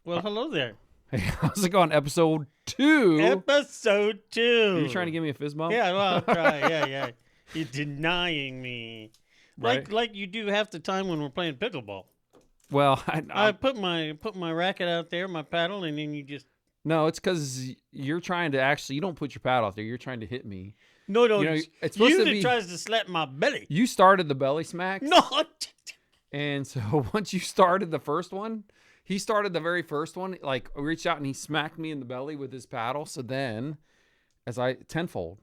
Well, hello there. Hey, how's it going? Episode 2. Episode 2. Are you trying to give me a fist bump? Yeah, well, I'll try. Yeah. You're denying me. Right. Like you do half the time when we're playing pickleball. Well, I put my racket out there, my paddle, and then you just... No, it's because you're trying to actually, you don't put your pad out there. You're trying to hit me. No, You know, it's supposed to be, tries to slap my belly. you started the belly smacks. No. And so once you started the first one, he started the very first one, like reached out and he smacked me in the belly with his paddle. So then, tenfold.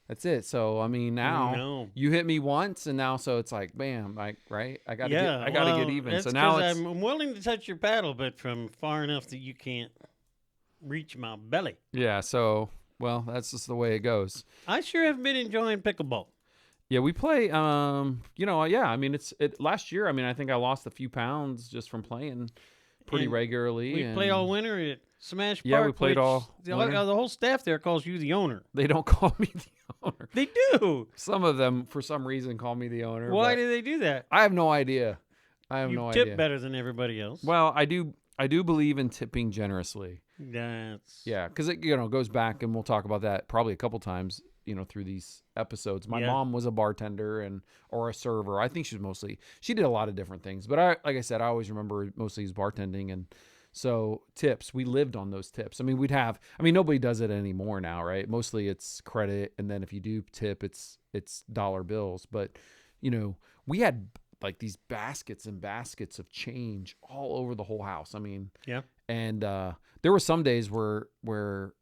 That's it. So I mean, now you hit me once, and now so it's like, bam, like right. I gotta get even. That's so now I'm willing to touch your paddle, but from far enough that you can't reach my belly. Yeah. So well, that's just the way it goes. I sure have been enjoying pickleball. Yeah, we play. Yeah. I mean, last year. I mean, I think I lost a few pounds just from playing pretty regularly. We played all winter at Smash Park. Yeah, we played all winter. The whole staff there calls you the owner. They don't call me the owner. They do. Some of them, for some reason, call me the owner. Why do they do that? I have no idea. You tip better than everybody else. Well, I do believe in tipping generously. Yeah, because it goes back, and we'll talk about that probably a couple times. Through these episodes. My mom was a bartender or a server. I think she did a lot of different things. But like I said, I always remember mostly as bartending. And so tips, we lived on those tips. I mean, nobody does it anymore now, right? Mostly it's credit. And then if you do tip, it's dollar bills. But, we had like these baskets and baskets of change all over the whole house. I mean, yeah. And there were some days where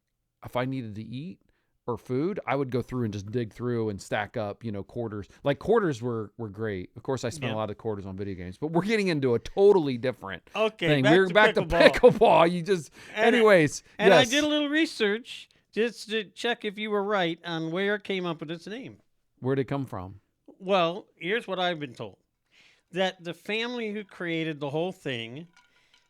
if I needed to eat or food, I would go through and just dig through and stack up, quarters. Like quarters were great. Of course, I spent a lot of quarters on video games, but we're getting into a totally different thing. We're back to pickleball. Anyways. And yes. I did a little research just to check if you were right on where it came up with its name. Where'd it come from? Well, here's what I've been told. That the family who created the whole thing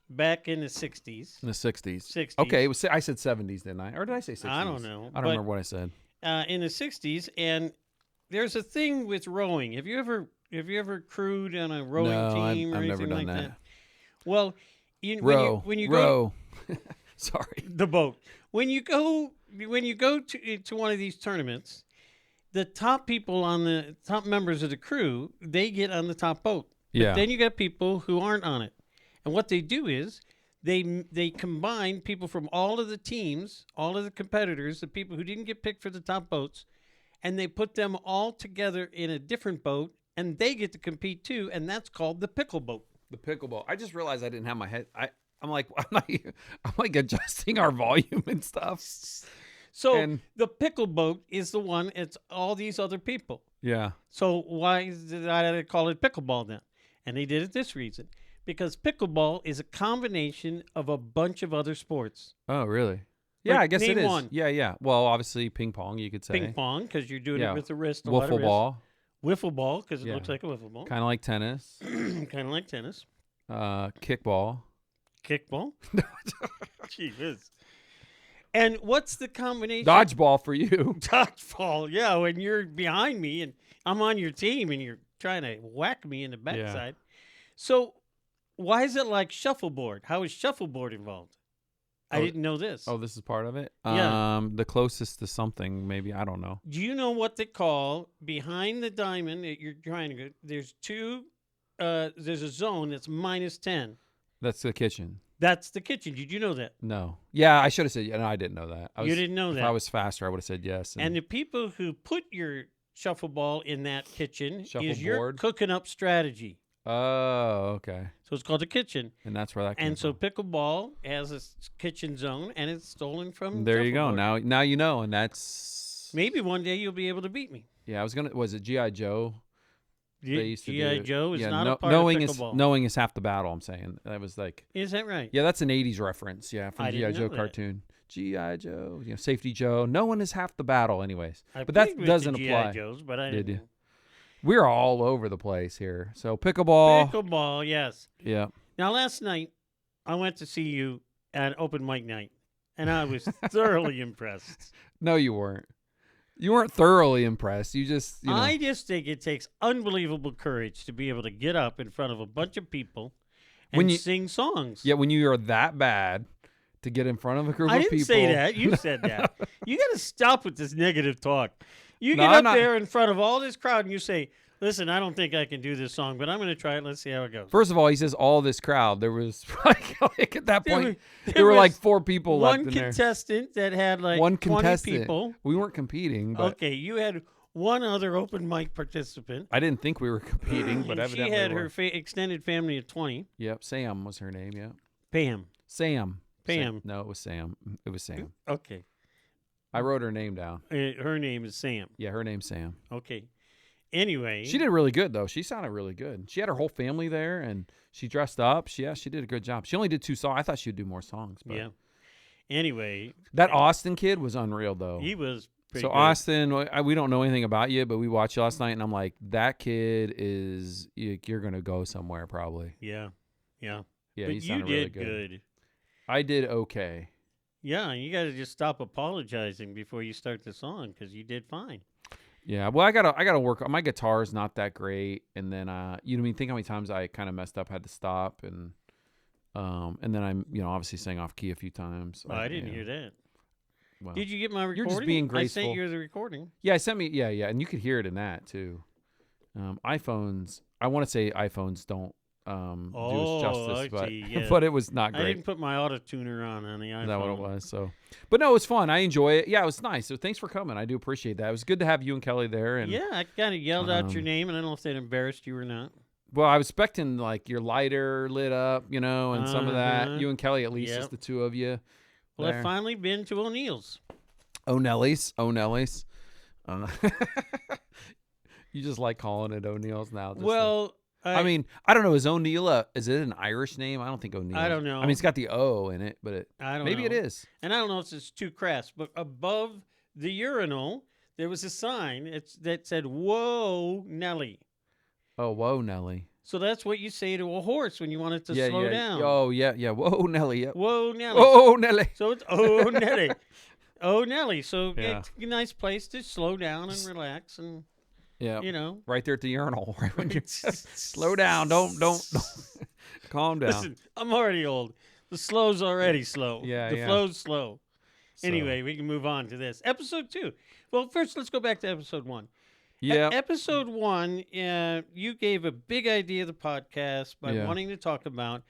back in the 60s. In the 60s. Okay, I said 70s, didn't I? Or did I say 60s? I don't know. I don't remember what I said. In the 60s, and there's a thing with rowing. Have you ever crewed on a rowing team or I've anything never done like that? Well, when you row. Go Sorry. The boat. When you go to one of these tournaments, the top people on the top members of the crew, they get on the top boat. But then you got people who aren't on it. And what they do is they combine people from all of the teams, all of the competitors, the people who didn't get picked for the top boats, and they put them all together in a different boat, and they get to compete too, and that's called the pickle boat. The pickleball. I just realized I didn't have my head. I'm like adjusting our volume and stuff. So the pickle boat is the one. It's all these other people. Yeah. So why did I call it pickleball then? And they did it this reason. Because pickleball is a combination of a bunch of other sports. Oh, really? Yeah, I guess it is. One. Yeah. Well, obviously ping pong, you could say. Ping pong, because you're doing it with the wrist. Wiffle ball. Wiffle ball, because it looks like a wiffle ball. Kind of like tennis. Kickball. Kickball? Gee whiz. And what's the combination? Dodgeball for you. Dodgeball, yeah. When you're behind me and I'm on your team and you're trying to whack me in the backside. Yeah. So why is it like shuffleboard? How is shuffleboard involved? I didn't know this. Oh, this is part of it? Yeah. The closest to something, maybe. I don't know. Do you know what they call behind the diamond that you're trying to go? There's there's a zone that's -10. That's the kitchen. That's the kitchen. Did you know that? No. Yeah, I should have said, no, I didn't know that. You didn't know that? If I was faster, I would have said yes. And the people who put your shuffleball in that kitchen is your Shuffleboard? cooking up strategy. Oh, okay. So it's called a kitchen. And that's where that came And so from. pickleball has a kitchen zone, and it's stolen from There you go. shuffleboard. Now you know, and that's... Maybe one day you'll be able to beat me. Yeah, was it G.I. Joe? They used to G.I. do Joe is not a part of pickleball. Knowing is half the battle, I'm saying. That was like... Is that right? Yeah, that's an 80s reference, from I G.I. didn't Joe know cartoon. G.I. Joe, Safety Joe. No one is half the battle anyways. I but that played with doesn't the apply. G.I. Joes, but I didn't. We're all over the place here. So pickleball. Pickleball, yes. Yeah. Now, last night, I went to see you at open mic night, and I was thoroughly impressed. No, you weren't. You weren't thoroughly impressed. You just, I just think it takes unbelievable courage to be able to get up in front of a bunch of people and sing songs. Yeah, when you are that bad to get in front of a group of people. I didn't say that. You said that. You got to stop with this negative talk. You get up there in front of all this crowd and you say, listen, I don't think I can do this song, but I'm going to try it. Let's see how it goes. First of all, he says all this crowd. There was like at that point, there were like 4 people left in there. One contestant that had like 20 people. We weren't competing. But okay, you had one other open mic participant. I didn't think we were competing, but evidently she had her extended family of 20. Yep, Sam was her name, yeah. Pam. Sam. Pam. No, it was Sam. It was Sam. Okay. I wrote her name down. Her name is Sam. Yeah, her name's Sam. Okay. Anyway. She did really good, though. She sounded really good. She had her whole family there, and she dressed up. She did a good job. She only did 2 songs. I thought she would do more songs. But. Yeah. Anyway. That Austin kid was unreal, though. He was pretty good. Austin, we don't know anything about you, but we watched you last night, and I'm like, that kid is, you're going to go somewhere probably. Yeah. Yeah. Yeah, but he sounded really good. You did good. I did okay. Yeah, you got to just stop apologizing before you start the song because you did fine. Yeah, well, I gotta work. My guitar's not that great, and then you know, I mean, think how many times I kind of messed up, had to stop, and then I'm, you know, obviously sang off key a few times. I didn't hear that. Well, did you get my recording? You're just being graceful. I sent you the recording. Yeah, I sent me. Yeah, and you could hear it in that too. iPhones. I want to say iPhones don't do us justice, but yeah. but it was not great. I didn't put my auto tuner on the iPhone. Is that what it was? So, but no, it was fun. I enjoy it. Yeah, it was nice. So thanks for coming. I do appreciate that. It was good to have you and Kelly there. And yeah, I kind of yelled out your name, and I don't know if that embarrassed you or not. Well, I was expecting like your lighter lit up, you know, and some of that. You and Kelly, at least, just the 2 of you. Well, I've finally been to O'Neill's. O'Nelly's. You just like calling it O'Neill's now. Well. I mean, I don't know. Is O'Neill is it an Irish name? I don't think O'Neill. I don't know. I mean, it's got the O in it, but maybe it is. And I don't know if it's too crass, but above the urinal, there was a sign that said, "Whoa, Nelly." Oh, whoa, Nelly. So that's what you say to a horse when you want it to slow down. Oh, yeah. Whoa, Nelly. Yep. Whoa, Nelly. Oh, Nelly. So it's oh, Nelly. Oh, Nelly. So it's a nice place to slow down and relax and. Yeah, you know, right there at the urinal. Right when you slow down, don't calm down. Listen, I'm already old. The slow's already slow. Yeah, the flow's slow. So. Anyway, we can move on to this episode 2. Well, first let's go back to episode 1. Yeah, episode 1. You gave a big idea of the podcast by wanting to talk about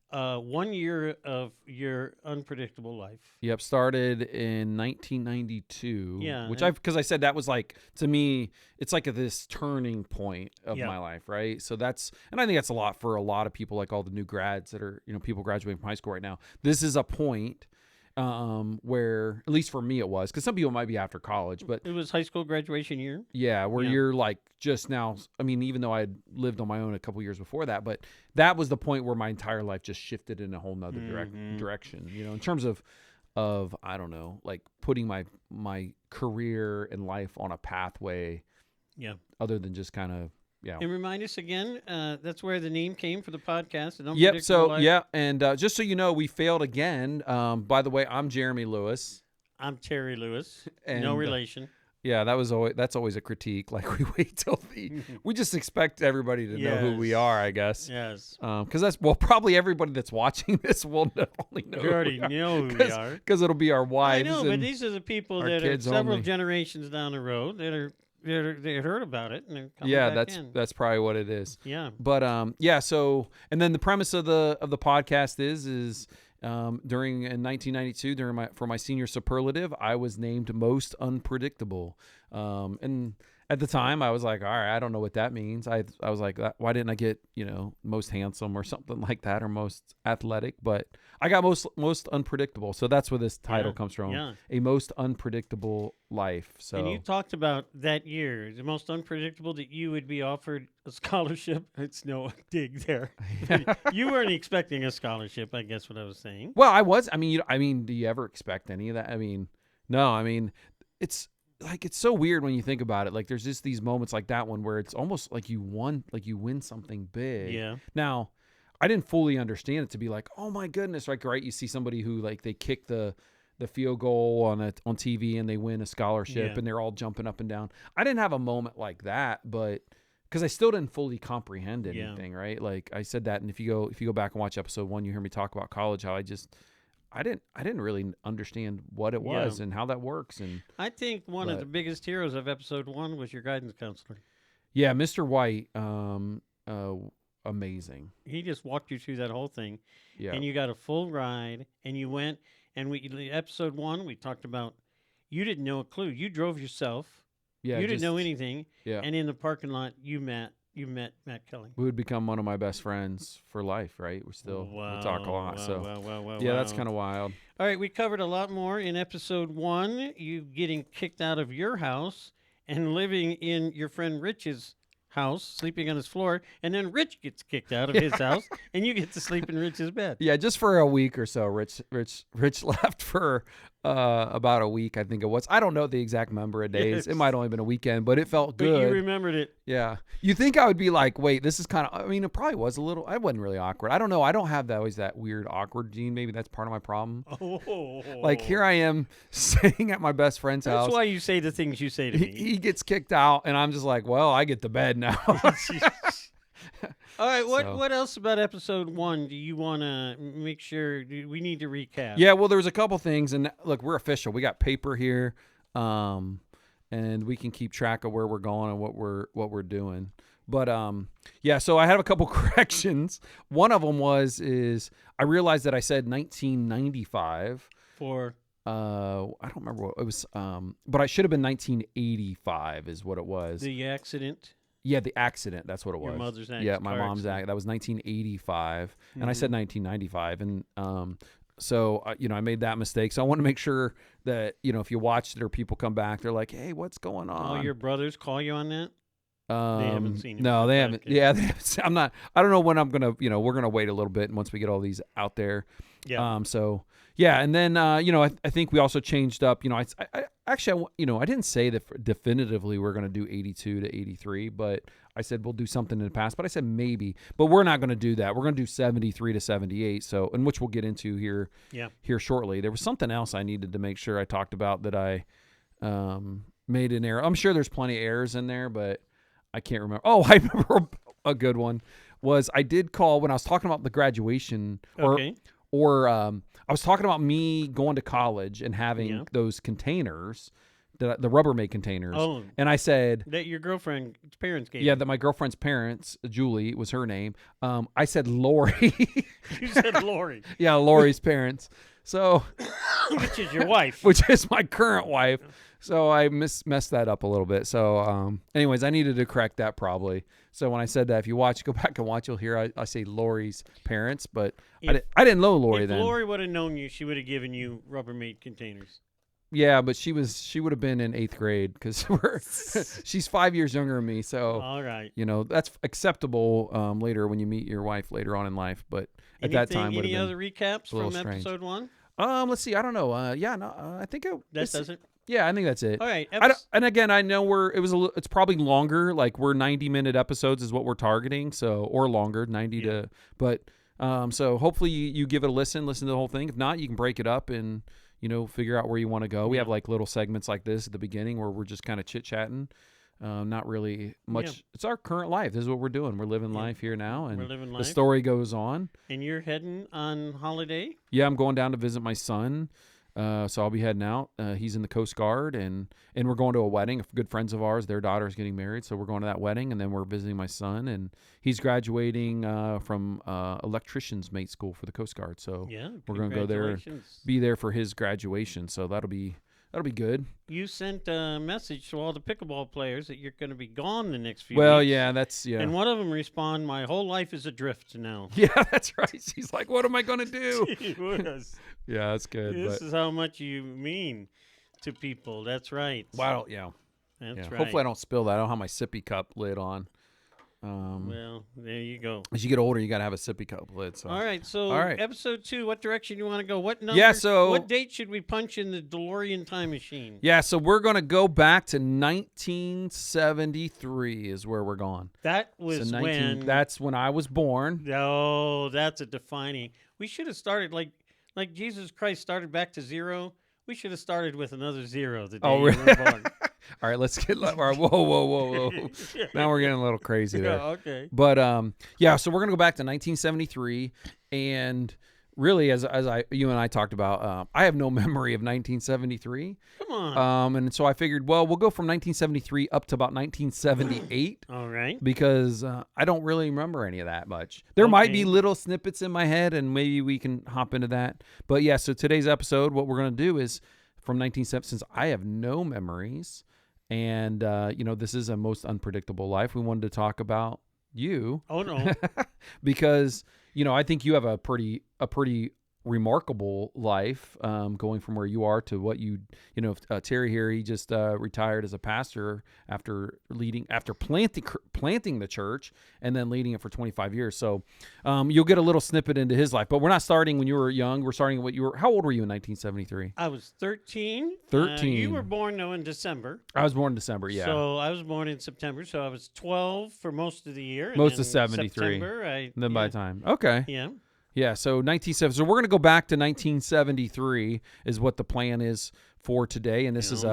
1 year of your unpredictable life. Yep, started in 1992. Yeah, because I said that was like, to me, it's like this turning point of my life, right? So and I think that's a lot for a lot of people, like all the new grads that are, you know, people graduating from high school right now. This is a point where, at least for me it was, because some people might be after college, but it was high school graduation year. Yeah, where you're like just now. I mean, even though I had lived on my own a couple years before that, but that was the point where my entire life just shifted in a whole nother direction. You know, in terms of I don't know, like putting my career and life on a pathway. Yeah. Other than just kind of. Yeah. And remind us again, that's where the name came for the podcast. Yep. So, and just so you know, we failed again. By the way, I'm Jeremy Lewis. I'm Terry Lewis. And, no relation. Yeah, that's always a critique. Like we wait till we just expect everybody to know who we are, I guess. Yes. Because probably everybody that's watching this will only know. We already know who we are. Because it'll be our wives. I know, but these are the people that are several generations down the road that are. They heard about it and they're coming back in. That's probably what it is. Yeah. But so and then the premise of the podcast is during in 1992 for my senior superlative, I was named most unpredictable. And at the time I was like, all right, I don't know what that means. I was like, why didn't I get, you know, most handsome or something like that, or most athletic? But I got most unpredictable. So that's where this title comes from. Yeah. A most unpredictable life. So and you talked about that year, the most unpredictable, that you would be offered a scholarship. It's no dig there. You weren't expecting a scholarship, I guess what I was saying. Well, I was. I mean, do you ever expect any of that? I mean, no. I mean, it's so weird when you think about it. Like there's just these moments like that one where it's almost like you win something big. Yeah. Now, I didn't fully understand it to be like, oh my goodness, like, right? You see somebody who like they kick the field goal on TV and they win a scholarship and they're all jumping up and down. I didn't have a moment like that, but because I still didn't fully comprehend anything, right? Like I said that, and if you go back and watch episode 1, you hear me talk about college, how I didn't really understand what it was and how that works. And I think one of the biggest heroes of episode 1 was your guidance counselor. Yeah, Mr. White, amazing. He just walked you through that whole thing, and you got a full ride, and you went, and episode 1 we talked about. You didn't know a clue. You drove yourself. Yeah, you didn't know anything. Yeah, and in the parking lot, you met Matt Kelly. We would become one of my best friends for life, right? We talk a lot. That's kind of wild. All right, we covered a lot more in episode 1. You getting kicked out of your house and living in your friend Rich's house, sleeping on his floor, and then Rich gets kicked out of his house, and you get to sleep in Rich's bed. Yeah, just for a week or so. Rich left for about a week, I think it was. I don't know the exact number of days. Yes. It might have only been a weekend, but it felt good. But you remembered it. Yeah. You think I would be like, wait, this is kind of, I mean, it probably was a little, I wasn't really awkward. I don't know. I don't have always that weird awkward gene. Maybe that's part of my problem. Oh. Like here I am staying at my best friend's house. That's why you say the things you say to me. He gets kicked out, and I'm just like, well, I get to bed now. All right, what else about episode 1 do you want to make sure we need to recap? Yeah, well, there was a couple things, and look, we're official. We got paper here, and we can keep track of where we're going and what we're doing. But so I have a couple corrections. One of them is I realized that I said 1995 for. I don't remember what it was, but I should have been 1985 is what it was. The accident. Yeah, the accident. That's what it was. Your mother's accident. Yeah, my mom's accident. That was 1985, and I said 1995, and so I made that mistake. So I want to make sure that if you watch it or people come back, they're like, "Hey, what's going on?" Oh, your brothers call you on that? They haven't seen it. No, they haven't. Yeah, they haven't. I'm not. I don't know when I'm gonna. We're gonna wait a little bit, and once we get all these out there. Yeah. So yeah, and then I think we also changed up. I actually I didn't say that definitively we're gonna do 82 to 83, but I said we'll do something in the past. But I said maybe, but we're not gonna do that. We're gonna do 73 to 78. So, and which we'll get into here. Yeah. Here shortly. There was something else I needed to make sure I talked about that I made an error. I'm sure there's plenty of errors in there, but I can't remember. Oh, I remember a good one was I did call when I was talking about the graduation or I was talking about me going to college and having those containers, the Rubbermaid containers. Oh, and I said that your girlfriend's parents gave. Yeah, that my girlfriend's parents, Julie was her name. I said Lorrie. You said Lorrie. Yeah, Lorrie's parents. So, which is your wife? Which is my current wife. So I messed that up a little bit. So, anyways, I needed to correct that probably. So when I said that, if you go back and watch, you'll hear I say Lorrie's parents, but I didn't know Lorrie then. If Lorrie would have known you, she would have given you Rubbermaid containers. Yeah, but she would have been in 8th grade because she's 5 years younger than me. So all right, that's acceptable later when you meet your wife later on in life. But at that time, any other recaps from episode 1? Let's see. I don't know. I think does it. Yeah, I think that's it. All right. And again, I know it's probably longer. Like we're 90-minute episodes is what we're targeting. So, or longer, 90 to, but, so hopefully you give it a listen to the whole thing. If not, you can break it up and, figure out where you want to go. We have like little segments like this at the beginning where we're just kind of chit chatting. Not really much. Yeah. It's our current life. This is what we're doing. We're living life here now, and we're living life. The story goes on. And you're heading on holiday? Yeah, I'm going down to visit my son. So I'll be heading out. He's in the Coast Guard, and we're going to a wedding. Good friends of ours, their daughter's getting married, so we're going to that wedding, and then we're visiting my son, and he's graduating from electrician's mate school for the Coast Guard. So we're going to go there, and be there for his graduation. So that'll be good. You sent a message to all the pickleball players that you're going to be gone the next few weeks. Yeah, that's And one of them responded, "My whole life is adrift now." Yeah, that's right. She's like, "What am I going to do?" She was. Yeah, that's good. This is how much you mean to people. That's right. Wow. Yeah. That's right. Hopefully I don't spill that. I don't have my sippy cup lid on. Well, there you go. As you get older, you got to have a sippy cup lid. So. All right. So episode 2, what direction you want to go? What number? Yeah, so what date should we punch in the DeLorean time machine? Yeah, so we're going to go back to 1973 is where we're going. That was when... That's when I was born. Oh, that's a defining... We should have started like Jesus Christ started back to 0. We should have started with another 0 the day you were born. All right, let's get. All right, whoa. Now we're getting a little crazy there. Yeah, okay. But yeah. So we're gonna go back to 1973, and really, as you and I talked about, I have no memory of 1973. Come on. And so I figured, well, we'll go from 1973 up to about 1978. All right. Because I don't really remember any of that much. There might be little snippets in my head, and maybe we can hop into that. But yeah, so today's episode, what we're going to do is from 1970, since I have no memories, and this is a most unpredictable life. We wanted to talk about you. Oh no. Because I think you have a pretty remarkable life, going from where you are to what Terry here, he just retired as a pastor after planting the church and then leading it for 25 years. So you'll get a little snippet into his life, but we're not starting when you were young. We're starting how old were you in 1973? I was 13. 13. You were born in December. I was born in December, yeah. So I was born in September, so I was 12 for most of the year. Most of 73. September, then by the time. Okay. Yeah. Yeah, so 1970. So we're going to go back to 1973 is what the plan is for today, and this is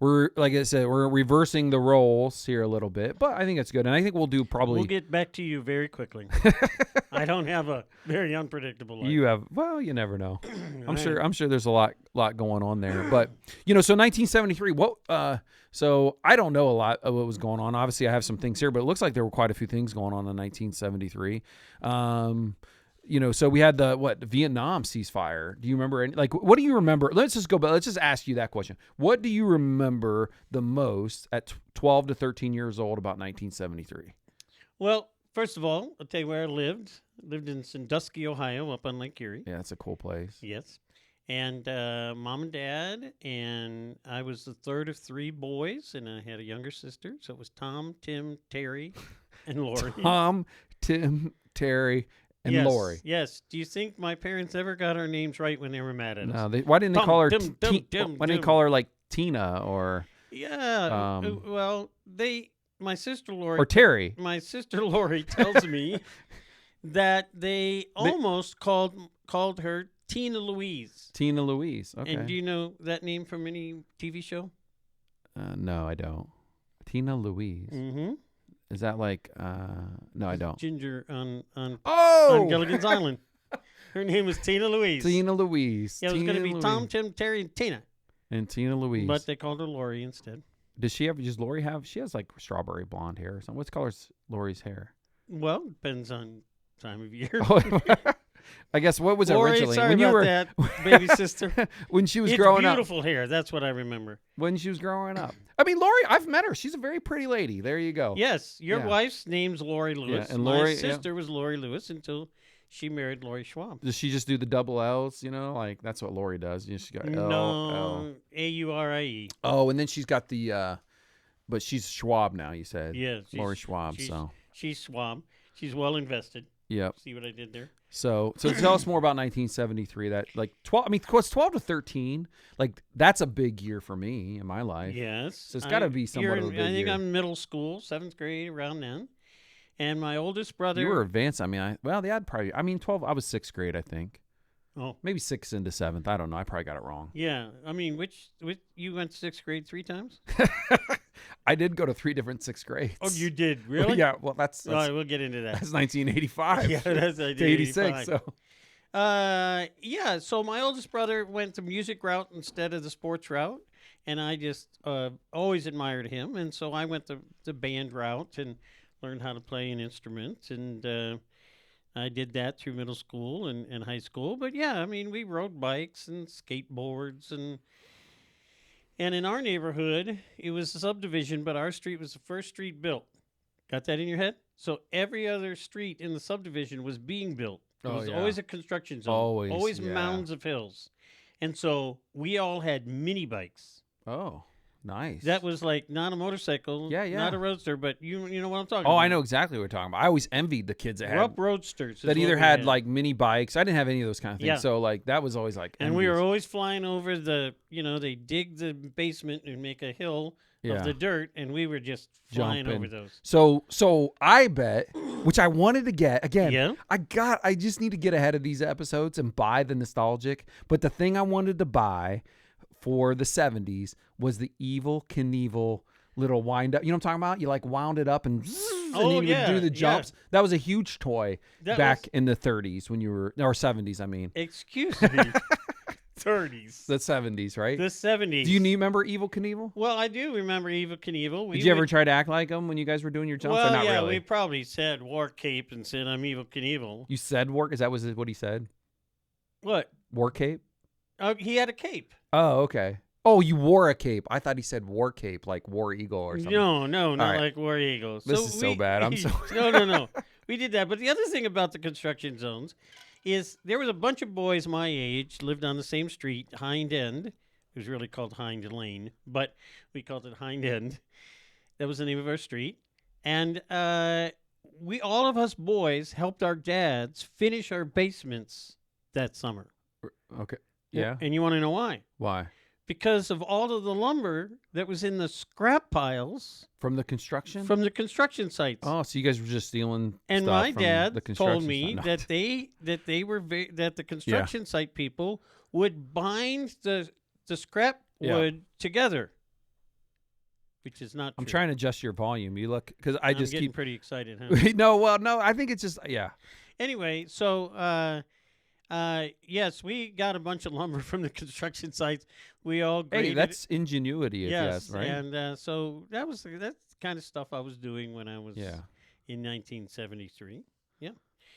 we're like I said, we're reversing the roles here a little bit, but I think it's good, and I think we'll get back to you very quickly. I don't have a very unpredictable life. You never know. I'm sure there's a lot going on there, but so 1973. So I don't know a lot of what was going on. Obviously, I have some things here, but it looks like there were quite a few things going on in 1973. So we had the Vietnam ceasefire. Do you remember what do you remember? Let's just go back. Let's just ask you that question. What do you remember the most at 12 to 13 years old about 1973? Well, first of all, I'll tell you where I lived. I lived in Sandusky, Ohio, up on Lake Erie. Yeah, that's a cool place. Yes. And mom and dad, and I was the third of three boys, and I had a younger sister. So it was Tom, Tim, Terry, and Lorrie. Tom, Tim, Terry, and Lorrie. Yes. Do you think my parents ever got our names right when they were mad at us? No. Why didn't they call her? Why didn't they call her like Tina or? Yeah. My sister Lorrie or Terry. My sister Lorrie tells me that they almost called her Tina Louise. Tina Louise. Okay. And do you know that name from any TV show? No, I don't. Tina Louise. Mm-hmm. Is that like, no, I don't. Ginger on on Gilligan's Island. Her name was Tina Louise. Tina Louise. Yeah, it was going to be Tom, Tim, Terry, and Tina. And Tina Louise. But they called her Lorrie instead. Does Lorrie have, she has like strawberry blonde hair or something. What color is Lorrie's hair? Well, depends on time of year. I guess what was Lorrie, originally sorry about that, baby sister. When she was growing up. Beautiful hair. That's what I remember. When she was growing up. I mean, Lorrie, I've met her. She's a very pretty lady. There you go. Yes, your wife's name's Lorrie Lewis. Yeah, and Lorrie, my sister was Lorrie Lewis until she married Lorrie Schwab. Does she just do the double L's? Like that's what Lorrie does. She got L. Aurie. Oh, and then she's got the, but she's Schwab now. You said. Yeah, Lorrie Schwab. She's Schwab. She's well invested. Yep. See what I did there? So tell us more about 1973. That like 12. I mean, 12 to 13. Like that's a big year for me in my life. Yes. So it's got to be somewhat of a big year. I think I'm middle school, 7th grade, around then. And my oldest brother. You were advanced. I mean, 12. I was 6th grade, I think. Oh. Maybe 6th into 7th. I don't know. I probably got it wrong. Yeah. I mean, which you went to 6th grade 3 times? I did go to 3 different 6th grades. Oh, you did? Really? Yeah. Well, that's all right, we'll get into that. That's 1985. Yeah, that's 1985. To 86. So my oldest brother went the music route instead of the sports route, and I just always admired him, and so I went the band route and learned how to play an instrument, and I did that through middle school and high school. But yeah, I mean, we rode bikes and skateboards and in our neighborhood, it was a subdivision, but our street was the first street built. Got that in your head? So every other street in the subdivision was being built. It was always a construction zone. Always mounds of hills. And so we all had mini bikes. Oh, nice. That was like not a motorcycle, not a roadster, but you know what I'm talking about. Oh, I know exactly what you're talking about. I always envied the kids that had roadsters. That either had like mini bikes. I didn't have any of those kind of things. Yeah. So like that was always like envious. And we were always flying over they dig the basement and make a hill of the dirt, and we were just flying over those. So I bet, which I wanted to get again. Yeah. I just need to get ahead of these episodes and buy the nostalgic. But the thing I wanted to buy for the 70s was the Evel Knievel little wind up. You know what I'm talking about? You like wound it up and you would do the jumps. Yeah. That was a huge toy back in the 30s when you were, or 70s, I mean. Excuse me. 30s. The 70s, right? The 70s. Do you remember Evel Knievel? Well, I do remember Evel Knievel. Did you ever try to act like him when you guys were doing your jumps? Well, or not yeah, really? we probably said war cape and said I'm Evel Knievel. You said war? Is that what he said? What? War cape? He had a cape. Oh, okay. Oh, you wore a cape. I thought he said war cape, like War Eagle or something. No, not right. Like War Eagle. This is so bad. I'm sorry. No. We did that. But the other thing about the construction zones is there was a bunch of boys my age lived on the same street, Hind End. It was really called Hind Lane, but we called it Hind End. That was the name of our street. And all of us boys helped our dads finish our basements that summer. Okay. Yeah. And you want to know why? Why? Because of all of the lumber that was in the scrap piles from the construction sites. Oh, so you guys were just stealing and stuff my from dad the construction told me site. that the construction site people would bind the scrap wood together, which is not true. I'm trying to adjust your volume. You look because I'm just getting pretty excited. Huh? No, I think it's just Anyway, so. Yes, we got a bunch of lumber from the construction sites. We all Hey, that's ingenuity, yes, right? And so that's the kind of stuff I was doing when I was in 1973. Yeah.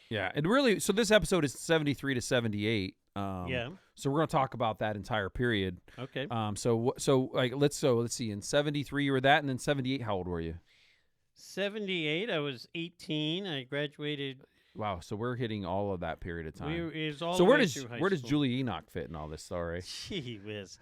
Yeah, it really. So this episode is 73 to 78. Yeah. So we're going to talk about that entire period. Okay. So let's see. In 73 you were that, and then 78. How old were you? 78. I was 18. I graduated. Wow, so we're hitting all of that period of time. So where does Julie Enoch fit in all this story? Gee whiz.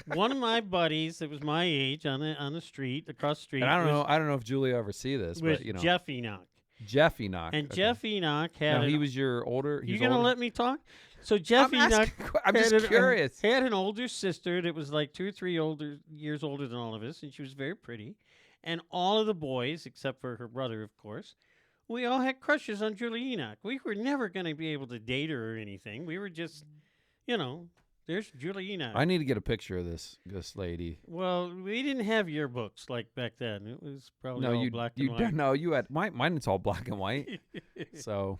One of my buddies that was my age on the street, across the street. And I don't know if Julie ever see this, but you know. Jeff Enoch. Jeff Enoch. And Jeff Enoch had he was your older. You going to let me talk? So Jeff Enoch I'm just curious. Had an older sister that was like 2 or 3 years older than all of us, and she was very pretty. And all of the boys, except for her brother, of course, we all had crushes on Julie Enoch. We were never going to be able to date her or anything. We were just, there's Julie Enoch. I need to get a picture of this lady. Well, we didn't have yearbooks like back then. It was probably all black and white. No, you had mine. It's all black and white. So,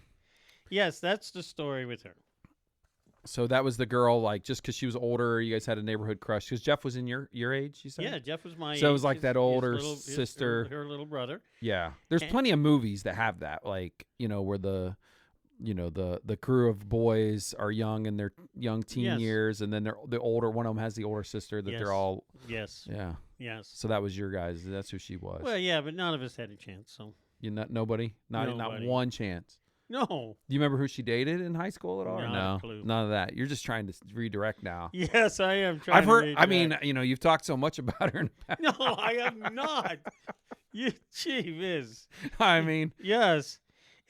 yes, that's the story with her. So that was the girl, like, just because she was older, you guys had a neighborhood crush. Because Jeff was in your age, you said? Yeah, Jeff was my age. So it was like that older sister. Her little brother. Yeah. There's plenty of movies that have that, like, where the crew of boys are young in their young teen years, and then the older, one of them has the older sister that they're all. Yes. Yeah. Yes. So that was your guys. That's who she was. Well, yeah, but none of us had a chance, so. Nobody? Not one chance. No. Do you remember who she dated in high school at all? Not a clue. None of that. You're just trying to redirect now. Yes, I am trying I've heard. to redirect. I mean, you've talked so much about her. No, I have not. Gee whiz. I mean. Yes.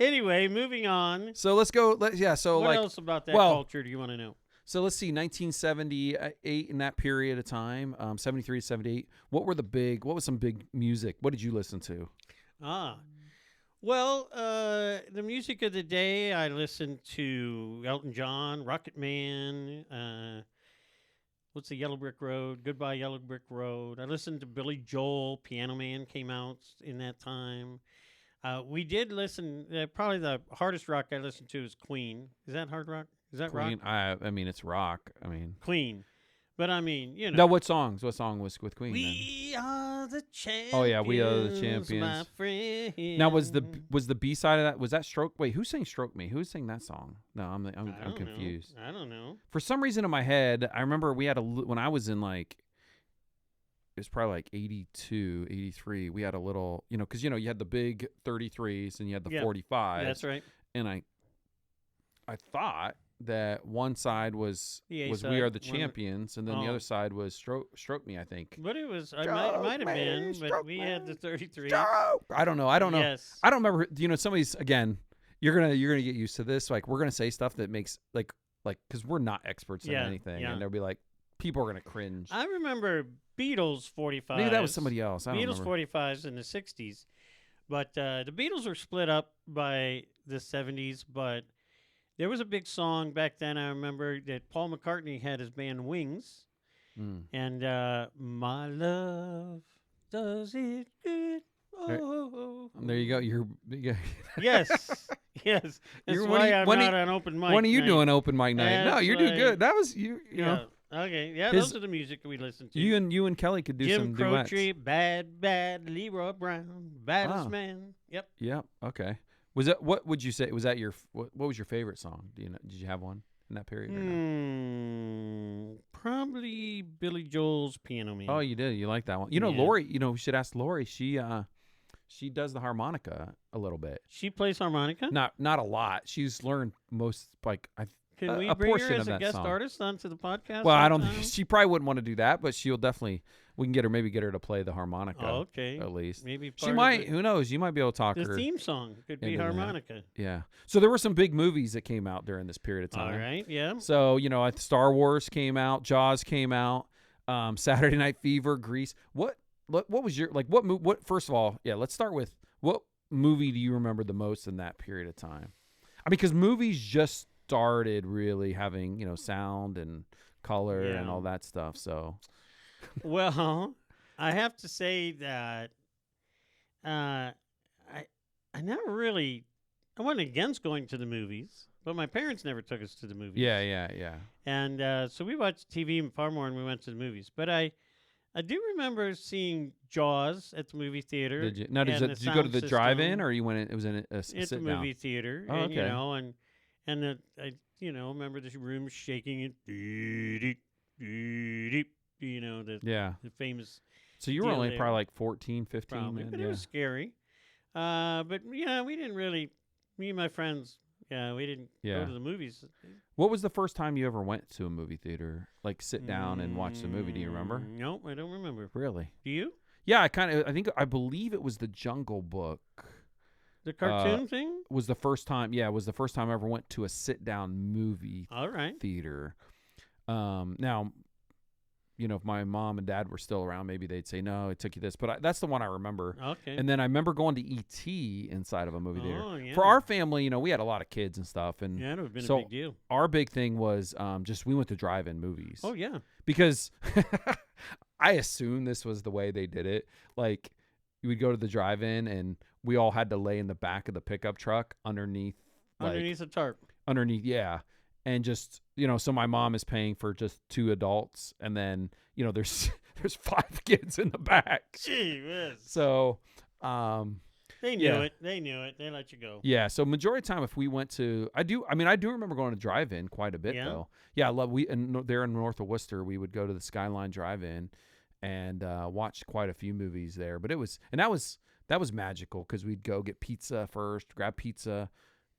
Anyway, moving on. So let's go. So what else about that culture do you want to know? So let's see, 1978 in that period of time, 73 to 78. What was some big music? What did you listen to? Well, the music of the day, I listened to Elton John, Rocket Man, what's the Yellow Brick Road? Goodbye Yellow Brick Road. I listened to Billy Joel, Piano Man came out in that time. We did listen, probably the hardest rock I listened to is Queen. Is that hard rock? Is that Queen, rock? I mean, it's rock. Queen. But I mean, No, what songs? What song was with Queen? We are the champions. Oh yeah, we are the champions. My friend. Now was the B side of that? Was that Stroke? Wait, who sang "Stroke Me"? Who sang that song? No, I'm confused. I don't know. For some reason in my head, I remember we had when I was in like, it was probably like 82, 83. We had a little, because you had the big 33s and you had the 45s. That's right. And I thought that one side was "We Are the Champions," and then the other side was "Stroke Me," I think. But it was might have been, but we had the 33. I don't know. Yes. I don't remember. Somebody's again. You're gonna get used to this. Like we're gonna say stuff that makes like because we're not experts in anything, and they'll be like, people are gonna cringe. I remember Beatles 45s. Maybe that was somebody else. I don't Beatles remember. 45s in the 60s, but the Beatles were split up by the 70s, but. There was a big song back then, I remember, that Paul McCartney had his band Wings. And my love does it good. Oh, there you go. yes. That's why I'm not on open mic. When are you night. doing open mic night? No, you're doing good. That was you know. Okay. Yeah, those are the music we listen to. You and Kelly could do some duets. Jim Croce, bad Leroy Brown, baddest man. Yep. Yep. Okay. Was that what would you say? Was that your what was your favorite song? Did you have one in that period? Or no? Probably Billy Joel's Piano Man. Oh, you did. You like that one? You know, Lorrie. You know, we should ask Lorrie. She does the harmonica a little bit. She plays harmonica? Not a lot. She's learned most Can we bring her as a guest artist onto the podcast? Well, I don't think she probably wouldn't want to do that, but she'll definitely we can get her to play the harmonica. Oh, okay. At least. Maybe she might, who knows? You might be able to talk her. The theme song could be harmonica. That. Yeah. So there were some big movies that came out during this period of time. All right, yeah. So, Star Wars came out, Jaws came out, Saturday Night Fever, Grease. What was your what first of all, let's start with what movie do you remember the most in that period of time? I mean, because movies just started really having, sound and color and all that stuff. So, well, I have to say that I wasn't against going to the movies, but my parents never took us to the movies. Yeah. And so we watched TV far more than we went to the movies. But I do remember seeing Jaws at the movie theater. Did you? Now, did you go to the drive-in, or you went? It was in a sit down? Movie theater. Oh, and, okay. I remember the room shaking it. The famous. So you were only probably like 14, 15. Probably, but it was scary. But we didn't really. Me and my friends. Yeah, we didn't go to the movies. What was the first time you ever went to a movie theater? Like sit down and watch the movie? Do you remember? Nope, I don't remember. Really? Do you? Yeah, I believe it was The Jungle Book. The cartoon thing? Was the first time. Yeah, it was the first time I ever went to a sit down movie theater. Now, if my mom and dad were still around, maybe they'd say, no, it took you this. But that's the one I remember. Okay. And then I remember going to E.T. inside of a movie theater. Yeah. For our family, we had a lot of kids and stuff. And yeah, it would have been a big deal. Our big thing was we went to drive-in movies. Oh, yeah. Because I assume this was the way they did it. Like, you would go to the drive-in and we all had to lay in the back of the pickup truck underneath a tarp. Underneath, yeah. And just, so my mom is paying for just 2 adults, and then, there's 5 kids in the back. Gee whiz. So, they knew it. They knew it. They let you go. Yeah. So majority of the time, if we went to, I do remember going to drive-in quite a bit though. Yeah, there in north of Worcester, we would go to the Skyline Drive-In and watch quite a few movies there. But that was magical because we'd go get pizza first, grab pizza,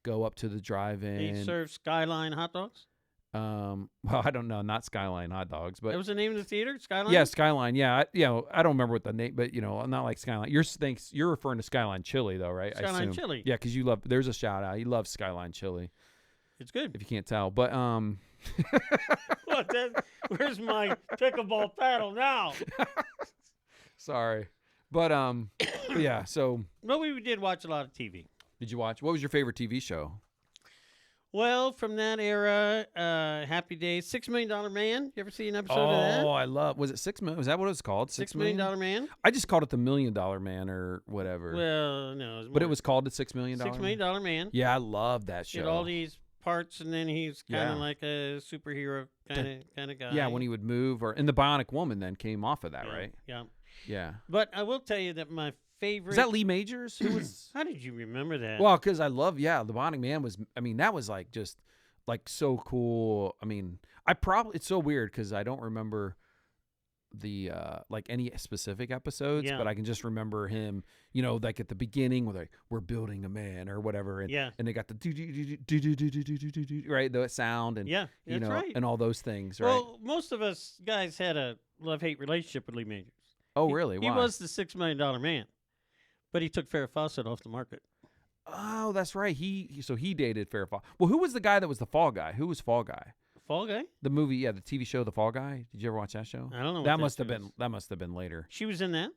go up to the drive-in. They serve Skyline hot dogs? Well, I don't know, not Skyline hot dogs, but that was the name of the theater, Skyline. Yeah, Skyline. Yeah, I don't remember what the name, but not like Skyline. You're referring to Skyline Chili though, right? Skyline Chili. Yeah, because there's a shout out. He loves Skyline Chili. It's good. If you can't tell, but where's my pickleball paddle now? Sorry, but yeah. So, well, we did watch a lot of TV. Did you watch? What was your favorite TV show? Well, from that era, Happy Days, $6 Million Man. You ever see an episode of that? Oh, I love. Was it 6 million? Was that what it was called? $6 Million Man. I just called it the $1 Million Man or whatever. Well, no, but it was called the $6 Million. $6 Million Man. Yeah, I love that show. He had all these parts, and then he's kind of like a superhero kind of guy. Yeah, when he would move, and the Bionic Woman then came off of that, right? Yeah. Yeah. But I will tell you that my favorite. Was that Lee Majors? Who was? How did you remember that? Well, because I love, the Bionic Man was. I mean, that was like just like so cool. I mean, it's so weird because I don't remember the like any specific episodes, but I can just remember him. Like at the beginning where we're building a man or whatever, and they got the do right, the sound and that's right, and all those things. Right. Well, most of us guys had a love-hate relationship with Lee Majors. Oh, really? Why? He was the $6 Million Man, but he took Farrah Fawcett off the market. Oh, that's right. He dated Farrah Fawcett. Well, who was the guy that was the Fall Guy? Who was Fall Guy? Fall Guy? The movie, the TV show, The Fall Guy. Did you ever watch that show? I don't know. That must have been later. She was in that.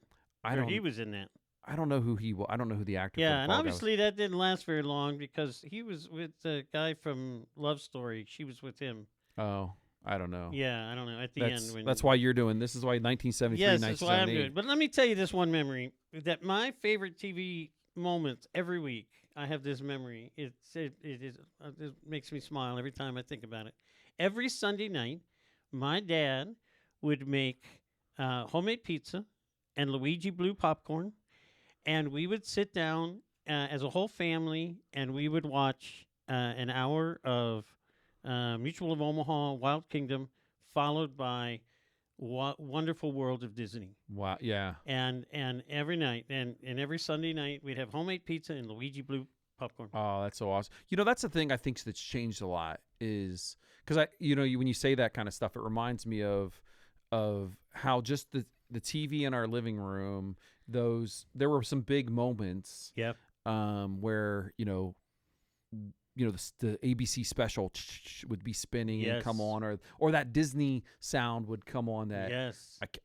He was in that. I don't know who he was. I don't know who the actor. Yeah, and obviously that didn't last very long because he was with the guy from Love Story. She was with him. Oh. I don't know. Yeah, I don't know. At the end. That's why you're doing this. Is why 1973, yes, that's why I'm doing. 1978. But let me tell you this one memory that my favorite TV moments every week. I have this memory. It makes me smile every time I think about it. Every Sunday night, my dad would make homemade pizza and Luigi blue popcorn, and we would sit down as a whole family, and we would watch an hour of Mutual of Omaha, Wild Kingdom, followed by Wonderful World of Disney. Wow, yeah. And every night, and every Sunday night, we'd have homemade pizza and Luigi blue popcorn. Oh, that's so awesome. That's the thing I think that's changed a lot is because when you say that kind of stuff, it reminds me of how just the TV in our living room, there were some big moments. Yep. Where the ABC special would be spinning and come on, or that Disney sound would come on. That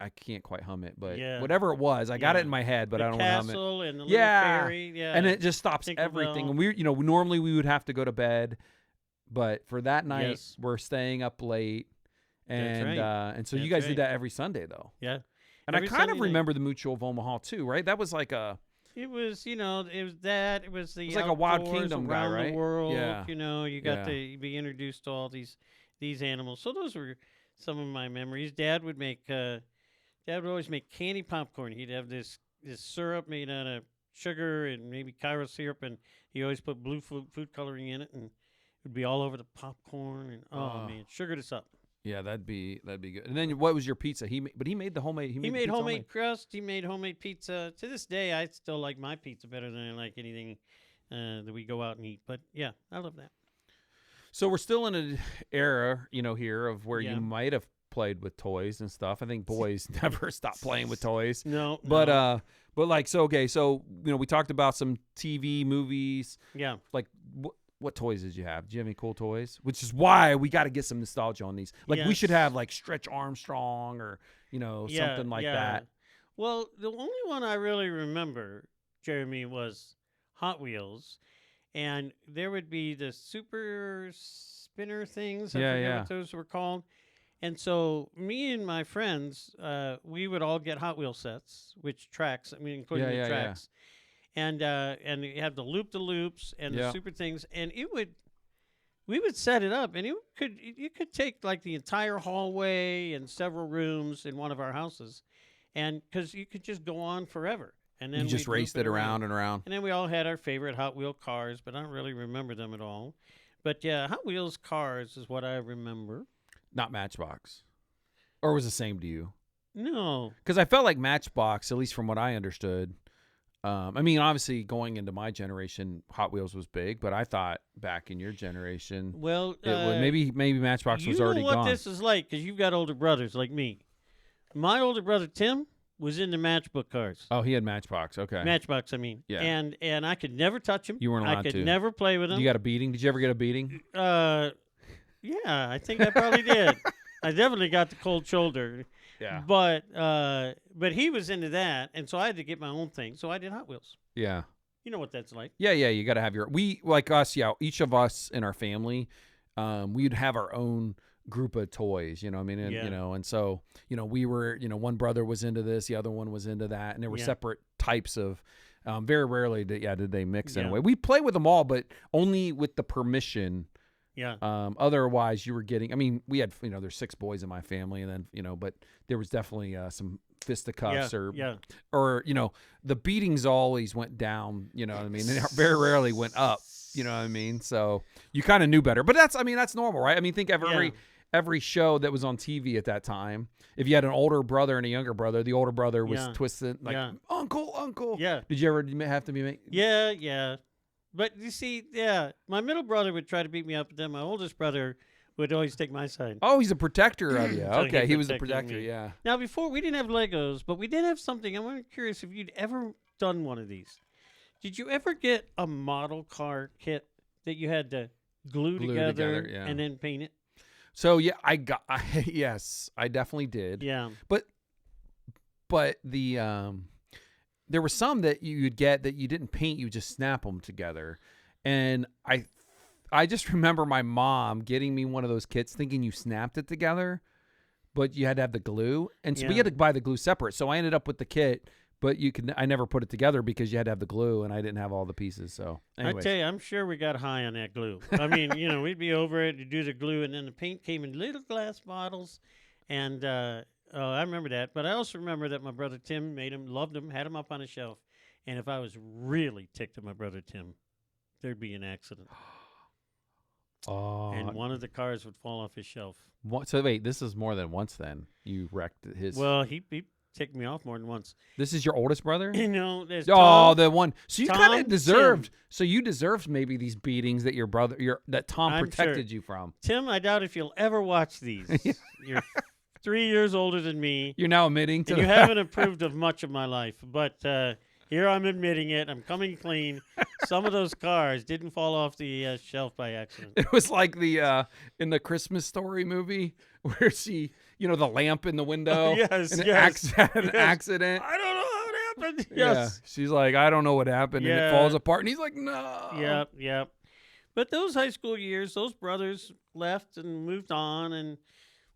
I can't quite hum it, but whatever it was, I got it in my head, but I don't want to hum it. Castle and the little fairy, and it just stops everything. And we, normally we would have to go to bed, but for that night we're staying up late, and so you guys did that every Sunday though. Yeah, and I kind of remember the Mutual of Omaha too, right? That was like a. It was, it was that. It was the. It was like a Wild Kingdom guy, around right? the world. Yeah. You got to be introduced to all these animals. So those were some of my memories. Dad would always make candy popcorn. He'd have this syrup made out of sugar and maybe Cairo syrup, and he always put blue food coloring in it, and it would be all over the popcorn. And man, sugared us up. Yeah, that'd be good. And then what was your pizza? He made the homemade. He made homemade crust. He made homemade pizza. To this day, I still like my pizza better than I like anything that we go out and eat. But yeah, I love that. So we're still in an era, here of where you might have played with toys and stuff. I think boys never stop playing with toys. No. But like so we talked about some TV movies. Yeah. Like what toys did you have? Did you have any cool toys? Which is why we got to get some nostalgia on these. Like we should have like Stretch Armstrong or something like that. Well, the only one I really remember, Jeremy, was Hot Wheels, and there would be the super spinner things. I forget what those were called. And so me and my friends, we would all get Hot Wheel sets, including the tracks. And you have the loop-de-loops and the super things, and we would set it up, and you could take like the entire hallway and several rooms in one of our houses, and because you could just go on forever, and then you just raced it around and around, and then we all had our favorite Hot Wheel cars, but I don't really remember them at all. But yeah, Hot Wheels cars is what I remember. Not Matchbox, or was the same to you? No, because I felt like Matchbox, at least from what I understood. Obviously, going into my generation, Hot Wheels was big, but I thought back in your generation, maybe Matchbox was already gone. You know what this is like, because you've got older brothers like me. My older brother, Tim, was into Matchbook cars. Oh, he had Matchbox, okay. Matchbox, I mean. Yeah. And I could never touch him. You weren't allowed to. I could never play with him. You got a beating? Did you ever get a beating? Yeah, I think I probably did. I definitely got the cold shoulder. Yeah. But he was into that, and so I had to get my own thing. So I did Hot Wheels. Yeah. You know what that's like. Yeah. You got to have each of us in our family, we'd have our own group of toys, and, and so, we were, one brother was into this, the other one was into that, and there were separate types of, very rarely did they mix in a way. We play with them all, but only with the permission. Yeah. Otherwise, you were getting. We had there's 6 boys in my family, and then but there was definitely some fisticuffs or the beatings always went down. You know what I mean? They very rarely went up. You know what I mean? So you kind of knew better. But that's normal, right? Think of every show that was on TV at that time. If you had an older brother and a younger brother, the older brother was twisted like uncle. Yeah. Did you ever have to be? Yeah. But you see, my middle brother would try to beat me up, but then my oldest brother would always take my side. Oh, he's a protector of you. So okay, he was a protector, yeah. Now, before, we didn't have Legos, but we did have something. I'm curious if you'd ever done one of these. Did you ever get a model car kit that you had to glue together and then paint it? So, yeah, yes, I definitely did. Yeah. But the... there were some that you'd get that you didn't paint, you just snap them together. And I just remember my mom getting me one of those kits thinking you snapped it together, but you had to have the glue. And so we had to buy the glue separate. So I ended up with the kit, but I never put it together because you had to have the glue and I didn't have all the pieces. So anyways. I tell you, I'm sure we got high on that glue. I mean, we'd be over it to do the glue, and then the paint came in little glass bottles. And I remember that. But I also remember that my brother Tim made them, loved them, had them up on a shelf. And if I was really ticked at my brother Tim, there'd be an accident. And one of the cars would fall off his shelf. So wait, this is more than once then? You wrecked his... Well, he ticked me off more than once. This is your oldest brother? There's Tom, the one. So you kind of deserved... Tim. So you deserved maybe these beatings that that Tom protected you from. Tim, I doubt if you'll ever watch these. You're 3 years older than me. You're now admitting to you haven't approved of much of my life, but... here I'm admitting it. I'm coming clean. Some of those cars didn't fall off the shelf by accident. It was like the in the Christmas Story movie where she, the lamp in the window. Yes, and yes. An accident. I don't know how it happened. Yeah. Yes. She's like, I don't know what happened, and it falls apart. And he's like, no. Yep. But those high school years, those brothers left and moved on, and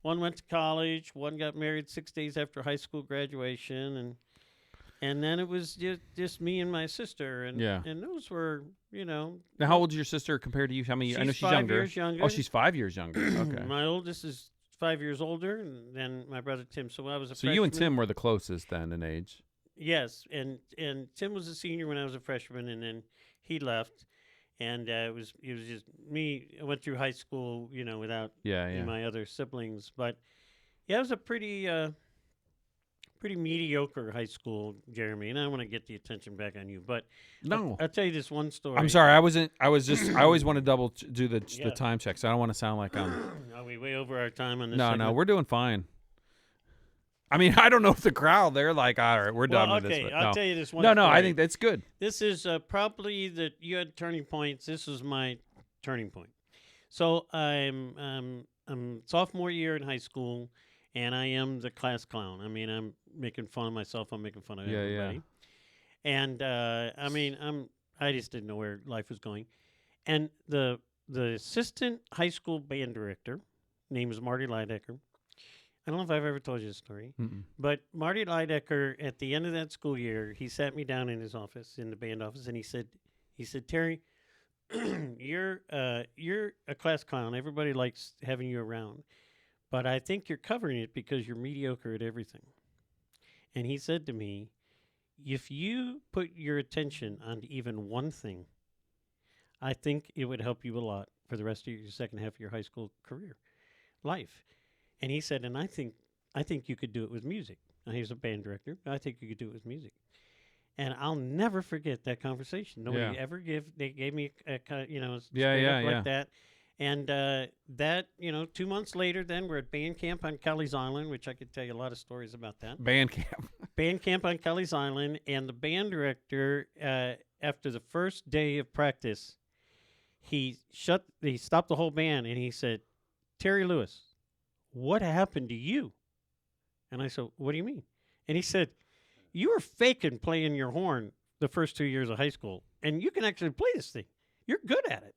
one went to college, one got married 6 days after high school graduation, and then it was just me and my sister, and those were, Now, how old is your sister compared to you? How many? I know she's 5 years younger. Oh, she's 5 years younger. Okay. My oldest is 5 years older, and then my brother Tim. So I was a freshman. You and Tim were the closest then in age. Yes, and Tim was a senior when I was a freshman, and then he left, and it was just me. I went through high school, without my other siblings, but it was a pretty mediocre high school, Jeremy, and I want to get the attention back on you. But no, I'll tell you this one story. I'm sorry, I always want to do the time check, so I don't want to sound like I'm. Are we way over our time on this? No, we're doing fine. I mean, I don't know if the crowd, they're like, all right, we're done with this. Okay, I'll tell you this one. No, I think that's good. This is probably that you had turning points. This was my turning point. So I'm sophomore year in high school. And I am the class clown. I mean, I'm making fun of myself. I'm making fun of everybody. And I just didn't know where life was going. And the assistant high school band director, name is Marty Lidecker. I don't know if I've ever told you this story, but Marty Lidecker, at the end of that school year, he sat me down in his office, in the band office, and he said, Terry, you're a class clown. Everybody likes having you around. But I think you're covering it because you're mediocre at everything. And he said to me, if you put your attention on even one thing, I think it would help you a lot for the rest of your second half of your high school career life. And he said, and I think you could do it with music. Now, he was a band director. I think you could do it with music. And I'll never forget that conversation. Nobody ever they gave me a like that. And that, 2 months later, then we're at band camp on Kelly's Island, which I could tell you a lot of stories about that. Band camp. Band camp on Kelly's Island. And the band director, after the first day of practice, he stopped the whole band and he said, Terry Lewis, what happened to you? And I said, what do you mean? And he said, you were faking playing your horn the first 2 years of high school, and you can actually play this thing. You're good at it.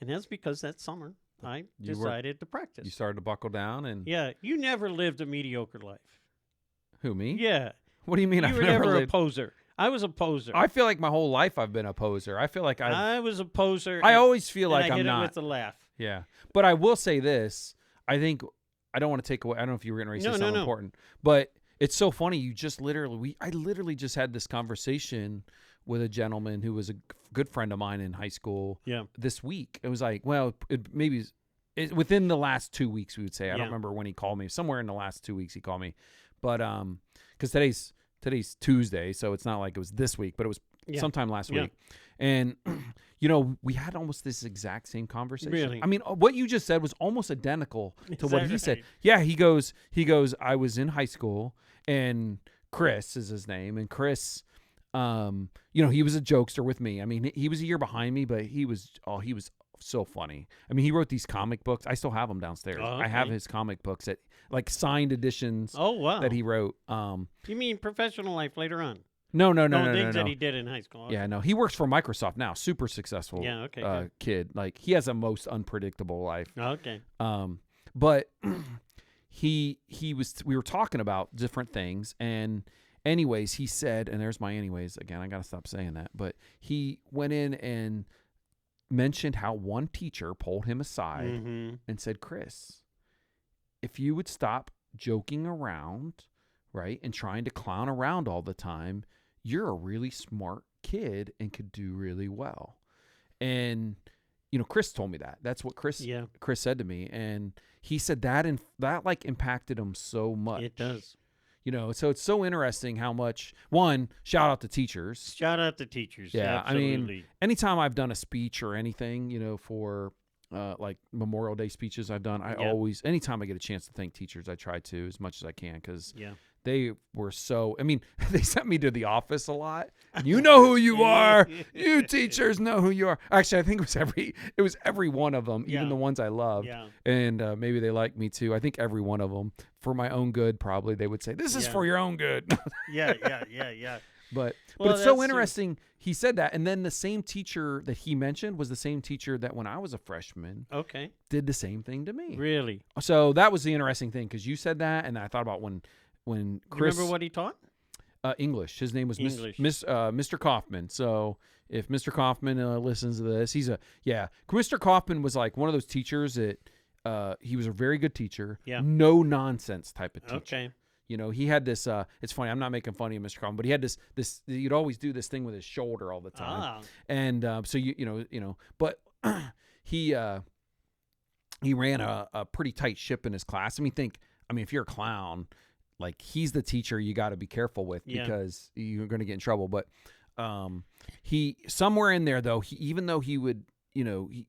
And that's because that summer I decided to practice. You started to buckle down and... Yeah, you never lived a mediocre life. Who, me? Yeah. What do you mean you were never a poser? I was a poser. I feel like my whole life I've been a poser. I feel like I was a poser. I always feel like I'm not. I hit it with a laugh. Yeah. But I will say this. I think... I don't want to take away... I don't know if you were going to say something important. But it's so funny. You just I literally just had this conversation with a gentleman who was a good friend of mine in high school this week. It was like, well, within the last 2 weeks, we would say. I don't remember when he called me. Somewhere in the last 2 weeks he called me. But because today's Tuesday, so it's not like it was this week, but it was sometime last week. And, we had almost this exact same conversation. Really? I mean, what you just said was almost identical to what he said. Yeah, he goes, I was in high school, and Chris is his name, and Chris... he was a jokester with me. I mean, he was a year behind me, but he was so funny. I mean, he wrote these comic books. I still have them downstairs. Oh, okay. I have his comic books signed editions. Oh, wow. That he wrote. You mean professional life later on? No. Things that he did in high school. Yeah, no. He works for Microsoft now. Super successful. Yeah, okay. Kid. Like he has a most unpredictable life. Okay. But we were talking about different things, and anyways, he said, and there's my anyways again. I gotta stop saying that. But he went in and mentioned how one teacher pulled him aside and said, Chris, if you would stop joking around, right, and trying to clown around all the time, you're a really smart kid and could do really well. And Chris told me that. That's what Chris said to me, and he said that like impacted him so much. It does. So it's so interesting how much, one, shout out to teachers. Shout out to teachers. Yeah, absolutely. I mean, anytime I've done a speech or anything, for like Memorial Day speeches I've done, I always, anytime I get a chance to thank teachers, I try to as much as I can, because they were so, they sent me to the office a lot. You know who you are. You teachers know who you are. Actually, I think it was every one of them, even the ones I loved. Yeah. And maybe they like me too. I think every one of them, for my own good, probably they would say, this is for your own good. Yeah. But it's so interesting. He said that, and then the same teacher that he mentioned was the same teacher that when I was a freshman did the same thing to me. Really? So that was the interesting thing, because you said that, and I thought about when Chris. Remember what he taught? English. His name was English. Mr. Kaufman. So if Mr. Kaufman listens to this, Mr. Kaufman was like one of those teachers that he was a very good teacher. Yeah. No nonsense type of teacher. Okay. He had this, it's funny, I'm not making fun of Mr. Kaufman, but he had this, you'd always do this thing with his shoulder all the time. And so, but he ran a pretty tight ship in his class. If you're a clown, like he's the teacher you got to be careful with, because you're going to get in trouble. But he, somewhere in there though, even though he would,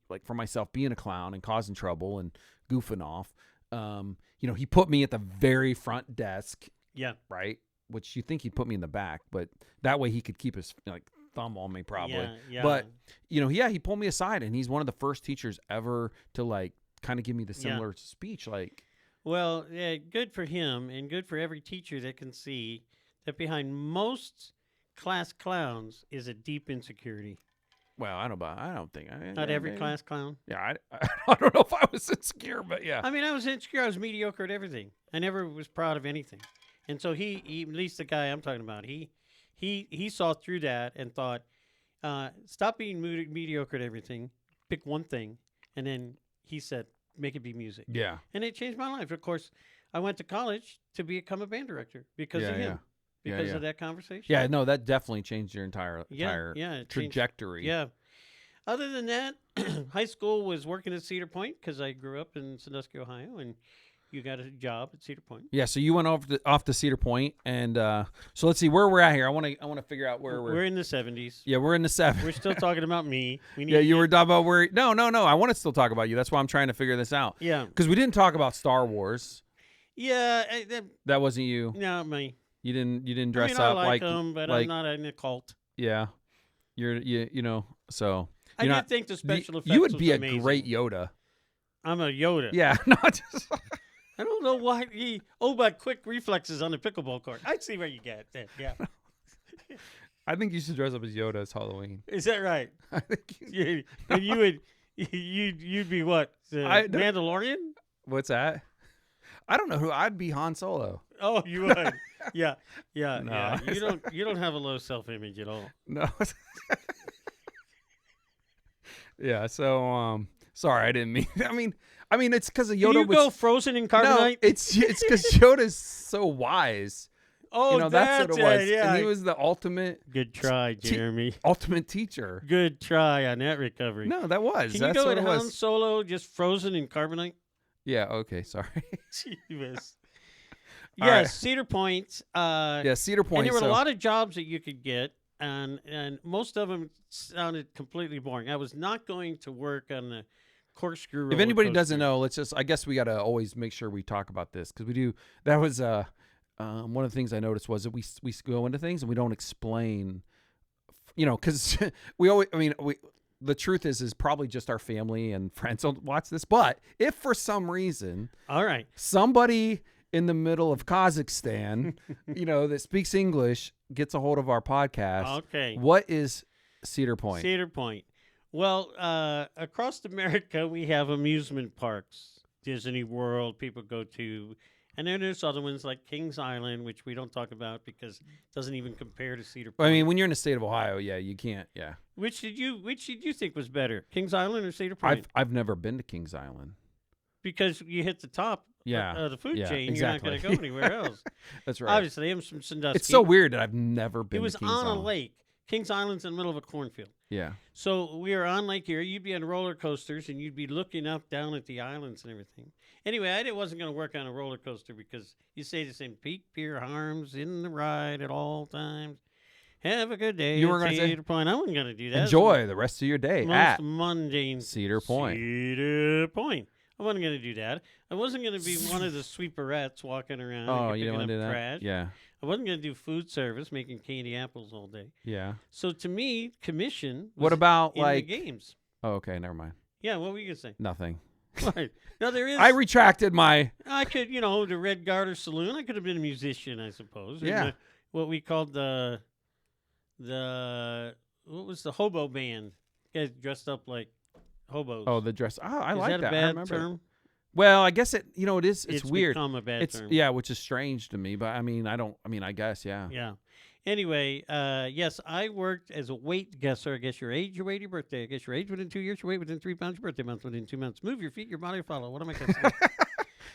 like for myself being a clown and causing trouble and goofing off, he put me at the very front desk. Yeah. Right. Which you think he'd put me in the back, but that way he could keep his thumb on me probably. Yeah. But he pulled me aside, and he's one of the first teachers ever to like kind of give me the similar speech. Like, well, yeah, good for him, and good for every teacher that can see that behind most class clowns is a deep insecurity. Well, I don't think. Not every class clown. Yeah, I don't know if I was insecure, but yeah. I was insecure. I was mediocre at everything. I never was proud of anything. And so he at least the guy I'm talking about, he saw through that and thought, stop being mediocre at everything, pick one thing, and then he said, make it be music. Yeah. And it changed my life. Of course, I went to college to become a band director because of him. Yeah. Because of that conversation. Yeah, no, that definitely changed your entire trajectory. Yeah. Other than that, high school was working at Cedar Point because I grew up in Sandusky, Ohio, and you got a job at Cedar Point. Yeah, so you went off to Cedar Point, and so let's see where we're at here. I want to figure out where we're in the 70s. Yeah, we're in the 70s. We're still talking about me. You were talking about where. No. I want to still talk about you. That's why I'm trying to figure this out. Yeah, because we didn't talk about Star Wars. Yeah, that wasn't you. No, me. You didn't dress up like them, but I'm not in a cult. Yeah, so. I did think the special effects. You would be amazing. A great Yoda. I'm a Yoda. Yeah, not just. I don't know why but quick reflexes on the pickleball court. I see where you get that. Yeah. I think you should dress up as Yoda as Halloween. Is that right? I think and you'd be what? Mandalorian? What's that? I don't know who I'd be. Han Solo. Oh, you would. Yeah. No, yeah. You don't have a low self-image at all. No. Yeah, so sorry, I didn't mean. I mean, it's because of Yoda. Can you go frozen in carbonite? No, it's because Yoda's so wise. Oh, that's what it was. Yeah. And he was the ultimate. Good try, Jeremy. Ultimate teacher. Good try on that recovery. No, that was. Can you go with Han Solo just frozen in carbonite? Yeah. Okay. Sorry. Jeez. Yeah, right. Cedar Point. Cedar Point. And there were a lot of jobs that you could get. And most of them sounded completely boring. I was not going to work on the corkscrew. If anybody doesn't know, I guess we got to always make sure we talk about this because we do. That was one of the things I noticed was that we go into things and we don't explain, because we always. The truth is probably just our family and friends don't watch this. But if for some reason, all right, somebody in the middle of Kazakhstan, that speaks English gets a hold of our podcast. Okay. What is Cedar Point? Cedar Point. Well, across America, we have amusement parks. Disney World, people go to. And then there's other ones like Kings Island, which we don't talk about because it doesn't even compare to Cedar Point. I mean, when you're in the state of Ohio, you can't. Yeah. Which did you think was better, Kings Island or Cedar Point? I've never been to Kings Island. Because you hit the top of the food chain, exactly. You're not going to go anywhere else. That's right. Obviously, I'm from Sandusky. It's so weird that I've never been to Kings Island. It was on a lake. Kings Island's in the middle of a cornfield. Yeah. So we were on Lake Erie. You'd be on roller coasters, and you'd be looking up, down at the islands and everything. Anyway, I wasn't going to work on a roller coaster because you say the same, peak your arms in the ride at all times. Have a good day. You were going to Cedar Point. I wasn't going to do that. Enjoy the rest of your day at mundane Cedar Point. Cedar Point. I wasn't going to do that. I wasn't going to be one of the sweeperettes walking around. Oh, you don't want to do that? Trash. Yeah. I wasn't going to do food service, making candy apples all day. Yeah. So to me, commission was what about in like the games? Oh, okay, never mind. Yeah, what were you going to say? Nothing. Right. No, there is. I retracted my. I could, the Red Garter Saloon. I could have been a musician, I suppose. Yeah. What we called the what was the hobo band? Guys dressed up like hobos. Oh, the dress. Oh, I like that. Is that a bad term? Well, I guess it. It is. It's weird. Become a bad term. Yeah, which is strange to me. But I mean, I guess, yeah. Yeah. Anyway, yes, I worked as a weight guesser. I guess your age, your weight, your birthday. I guess your age within 2 years, your weight within 3 pounds, your birthday month within 2 months. Move your feet, your body follow. What am I guessing?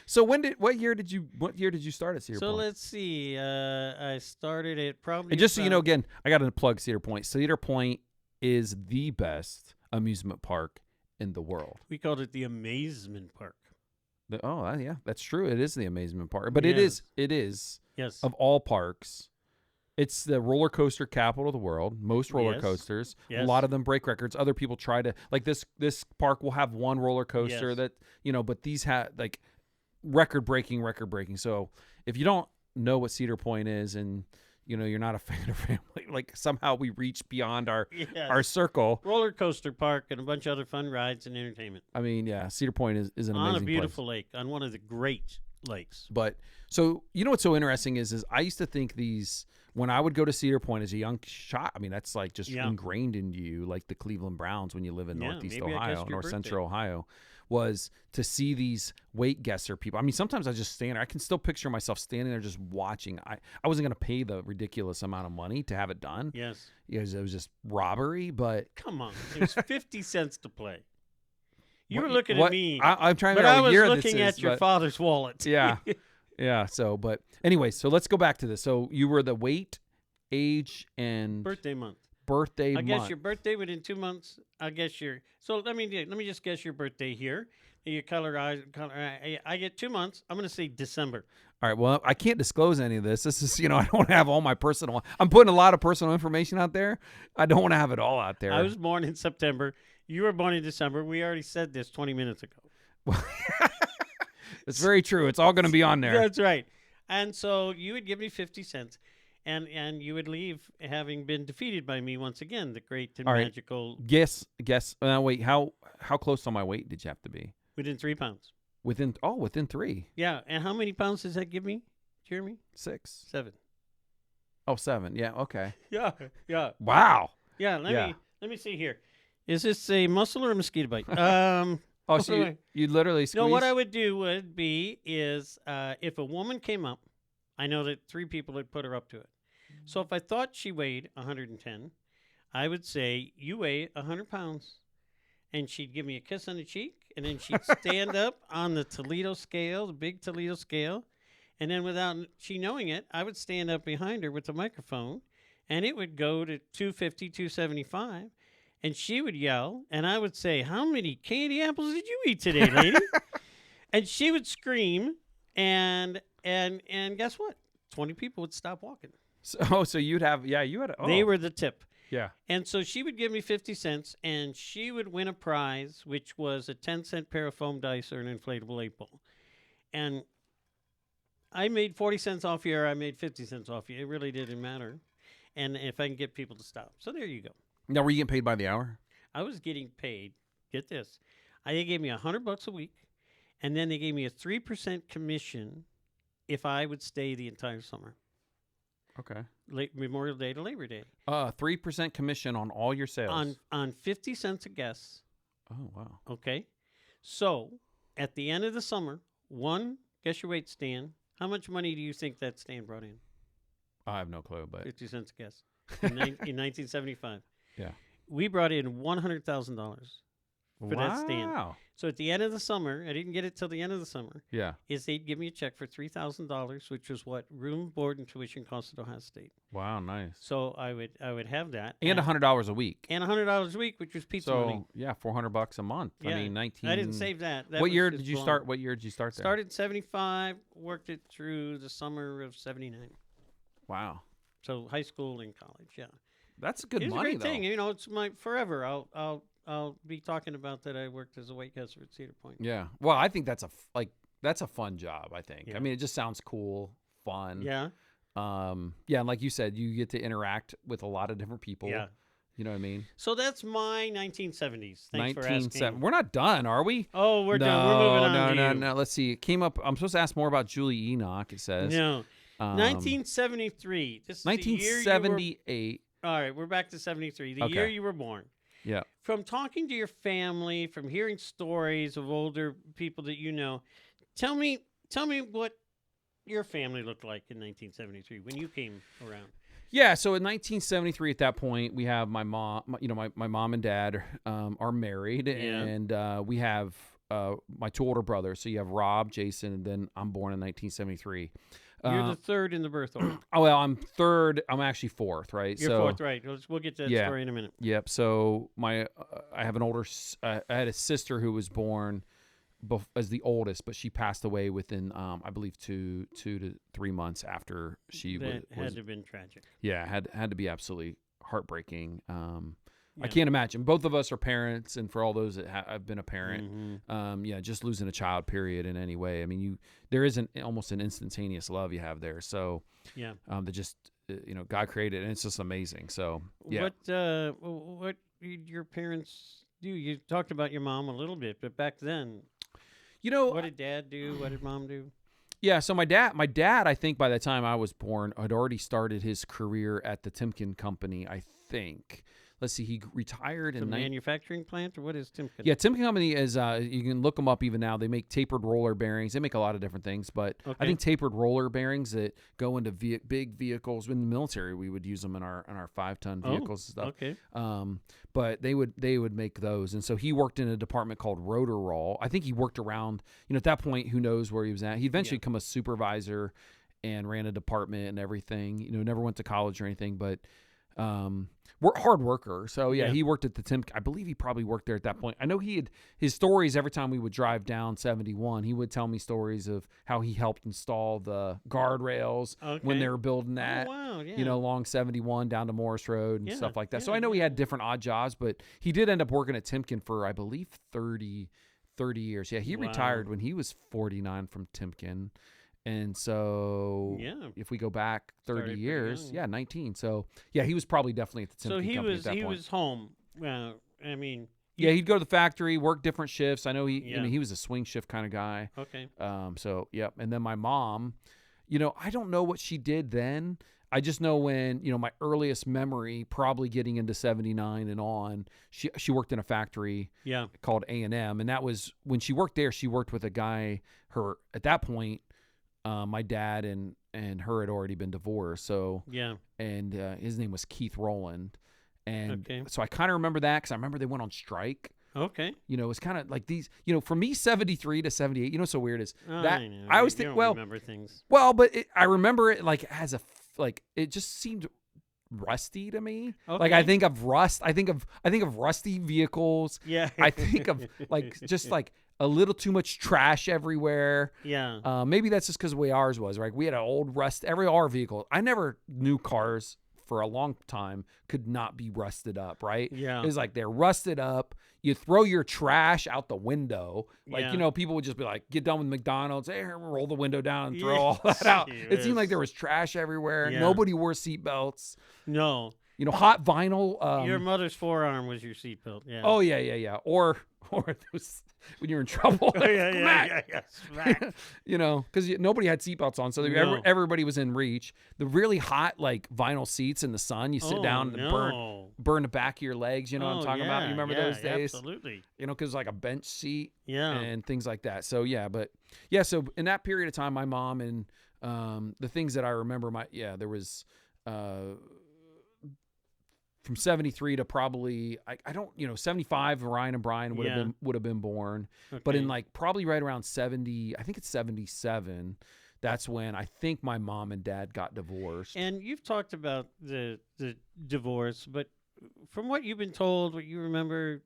So what year did you start at Cedar Point? So let's see. I started at probably. And just so you know, again, I got to plug Cedar Point. Cedar Point is the best amusement park in the world. We called it the Amazement Park. Yeah, that's true. It is the amazement park, but Yes. it is Yes. of all parks. It's the roller coaster capital of the world. Most roller coasters, Yes. a lot of them break records. Other people try to like this park will have one roller coaster Yes. that but these have like record breaking. So if you don't know what Cedar Point is and you're not a fan of family, like somehow we reach beyond our circle. Roller coaster park and a bunch of other fun rides and entertainment. I mean, yeah, Cedar Point is an amazing on a beautiful place. lake, on one of the great lakes. But so what's so interesting is I used to think these when I would go to Cedar Point as a young shot. I mean, that's like just ingrained in you, like the Cleveland Browns when you live in Northeast Ohio, North Central Ohio. Was to see these weight guesser people. I mean, sometimes I just stand there. I can still picture myself standing there just watching. I wasn't going to pay the ridiculous amount of money to have it done. Yes. Because it was just robbery, but... Come on. It was 50 cents to play. You were looking at me. I'm trying to figure out what year this is. But I was looking at your father's wallet. Yeah. Yeah, so, but anyway, so let's go back to this. So you were the weight, age, and... Birthday month. I guess your birthday within 2 months. I guess your let me just guess your birthday here. Your color. I get 2 months. I'm going to say December. All right. Well, I can't disclose any of this. This is I don't have all my personal. I'm putting a lot of personal information out there. I don't want to have it all out there. I was born in September. You were born in December. We already said this 20 minutes ago. It's very true. It's all going to be on there. That's right. And so you would give me 50 cents. And you would leave having been defeated by me once again, the great and magical. Guess. Wait, how close on my weight did you have to be? Within 3 pounds. Within 3. Yeah, and how many pounds does that give me, Jeremy? 6. 7. Oh, 7. Yeah. Okay. Yeah. Wow. Yeah. Let me see here. Is this a muscle or a mosquito bite? So you literally squeeze? No, what I would do would be is if a woman came up, I know that 3 people had put her up to it. So if I thought she weighed 110, I would say, you weigh 100 pounds. And she'd give me a kiss on the cheek, and then she'd stand up on the Toledo scale, the big Toledo scale. And then without she knowing it, I would stand up behind her with the microphone, and it would go to 250, 275. And she would yell, and I would say, how many candy apples did you eat today, lady? And she would scream, and guess what? 20 people would stop walking. So you'd have, you had. They were the tip. Yeah. And so she would give me 50 cents, and she would win a prize, which was a 10-cent pair of foam dice or an inflatable 8-ball. And I made 40 cents off you, or I made 50 cents off you. It really didn't matter. And if I can get people to stop. So there you go. Now, were you getting paid by the hour? I was getting paid. Get this. They gave me $100 a week, and then they gave me a 3% commission if I would stay the entire summer. Okay. Memorial Day to Labor Day. 3% commission on all your sales. On 50 cents a guest. Oh, wow. Okay. So, at the end of the summer, guess your weight stand. How much money do you think that stand brought in? I have no clue, but 50 cents a guess. In 1975. Yeah. We brought in $100,000 for that stand. Wow. So at the end of the summer, I didn't get it till the end of the summer. Yeah. Is they'd give me a check for $3,000, which was what room, board, and tuition cost at Ohio State. Wow, nice. So I would have that, and $100 a week, and $100 a week, which was pizza money. Yeah, $400 a month. Yeah. I mean, 19. I didn't save that. What year did you start? What year did you start there? Started in 75, worked it through the summer of 79. Wow. So high school and college, yeah. That's good It's money, a great thing. You know, it's my forever. I'll be talking about that. I worked as a waitcaster at Cedar Point. Yeah. Well, I think that's a fun job, I think. Yeah. I mean, it just sounds cool, fun. Yeah. Yeah, and like you said, you get to interact with a lot of different people. Yeah. You know what I mean? So that's my 1970s. Thanks for asking. We're not done, are we? Oh, we're done. We're moving on. No. Let's see. It came up. I'm supposed to ask more about Julie Enoch, it says. No. 1973. This is 1978. All right, we're back to 73. The year you were born. Yeah. From talking to your family, from hearing stories of older people that you know, tell me what your family looked like in 1973 when you came around. Yeah, so in 1973, at that point, we have my mom. My mom and dad are married, and we have my two older brothers. So you have Rob, Jason, and then I'm born in 1973. You're the third in the birth order. Oh, well, I'm third. I'm actually fourth, right? You're fourth, right. We'll get to that story in a minute. Yep. So I have an older, I had a sister who was born as the oldest, but she passed away within, I believe, 2 to 3 months after she was. Had to have been tragic. Yeah, had to be absolutely heartbreaking. I can't imagine. Both of us are parents, and for all those that have been a parent, just losing a child, period, in any way. I mean, there isn't almost an instantaneous love you have there. So, that just God created, and it's just amazing. So, yeah. What did your parents do? You talked about your mom a little bit, but back then, what did Dad do? What did Mom do? Yeah, so my dad, I think by the time I was born, had already started his career at the Timken Company, I think. Let's see, he retired in manufacturing plant, or what is Timken? Yeah, Timken Company is, you can look them up even now. They make tapered roller bearings. They make a lot of different things, but I think tapered roller bearings that go into big vehicles. In the military, we would use them in our 5-ton vehicles and stuff. Okay. But they would make those. And so he worked in a department called Rotor Roll. I think he worked around, at that point, who knows where he was at. He eventually became a supervisor and ran a department and everything. Never went to college or anything, but we're hard worker. So he worked at the Timken. I believe he probably worked there at that point. I know he had his stories every time we would drive down 71. He would tell me stories of how he helped install the guardrails when they were building that, along 71 down to Morris Road and stuff like that. So I know he had different odd jobs, but he did end up working at Timken for, I believe, 30 years. Yeah, he retired when he was 49 from Timken. And so, if we go back 30 years, 19. So, he was probably definitely at the Timken Company at that point. So he was home. I mean, he'd go to the factory, work different shifts. I know he was a swing shift kind of guy. Okay. So, and then my mom, I don't know what she did then. I just know when, my earliest memory, probably getting into 79 and on, she worked in a factory called A&M. And that was, when she worked there, she worked with a guy, at that point, my dad and her had already been divorced. So and his name was Keith Rowland, and so I kind of remember that because I remember they went on strike. Okay, it's kind of like these. For me, 73 to 78. What's so weird is that I always think. Well, remember things. Well, but I remember it like as it just seemed rusty to me. Like I think of rust. I think of rusty vehicles. Yeah. I think of just a little too much trash everywhere. Yeah. Maybe that's just because the way ours was, right? We had an old our vehicle. I never knew cars for a long time could not be rusted up, right? Yeah. It was like they're rusted up. You throw your trash out the window. People would just be like, get done with McDonald's. Hey, roll the window down and throw all that out. It seemed like there was trash everywhere. Yeah. Nobody wore seatbelts. No. hot vinyl. Your mother's forearm was your seatbelt. Yeah. Oh yeah. Or it was when you're in trouble. yeah. Smack. Because nobody had seatbelts on, so everybody was in reach. The really hot like vinyl seats in the sun, you sit down and burn the back of your legs. You know what I'm talking about? You remember those days? Absolutely. Because like a bench seat. Yeah. And things like that. So so in that period of time, my mom and the things that I remember, there was. From 73 to probably I don't 75 Ryan and Brian would have been born, but in like probably right around 70, I think it's 77, that's when I think my mom and dad got divorced. And you've talked about the divorce, but from what you've been told, what you remember,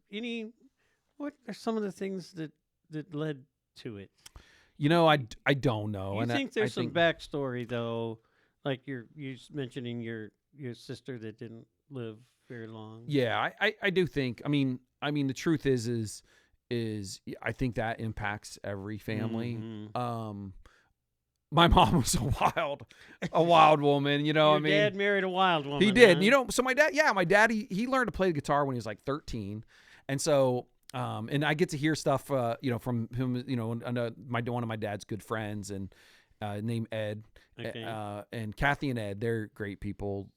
what are some of the things that led to it? I don't know. You think there's some backstory though, like you mentioning your sister that didn't live very long. Yeah, I do think. I mean, the truth is I think that impacts every family. Mm-hmm. My mom was a wild woman. Your dad married a wild woman. He did. Huh? So my dad, he learned to play the guitar when he was like 13, and so. And I get to hear stuff, from him, one of my dad's good friends and named Ed, and Kathy and Ed. They're great people.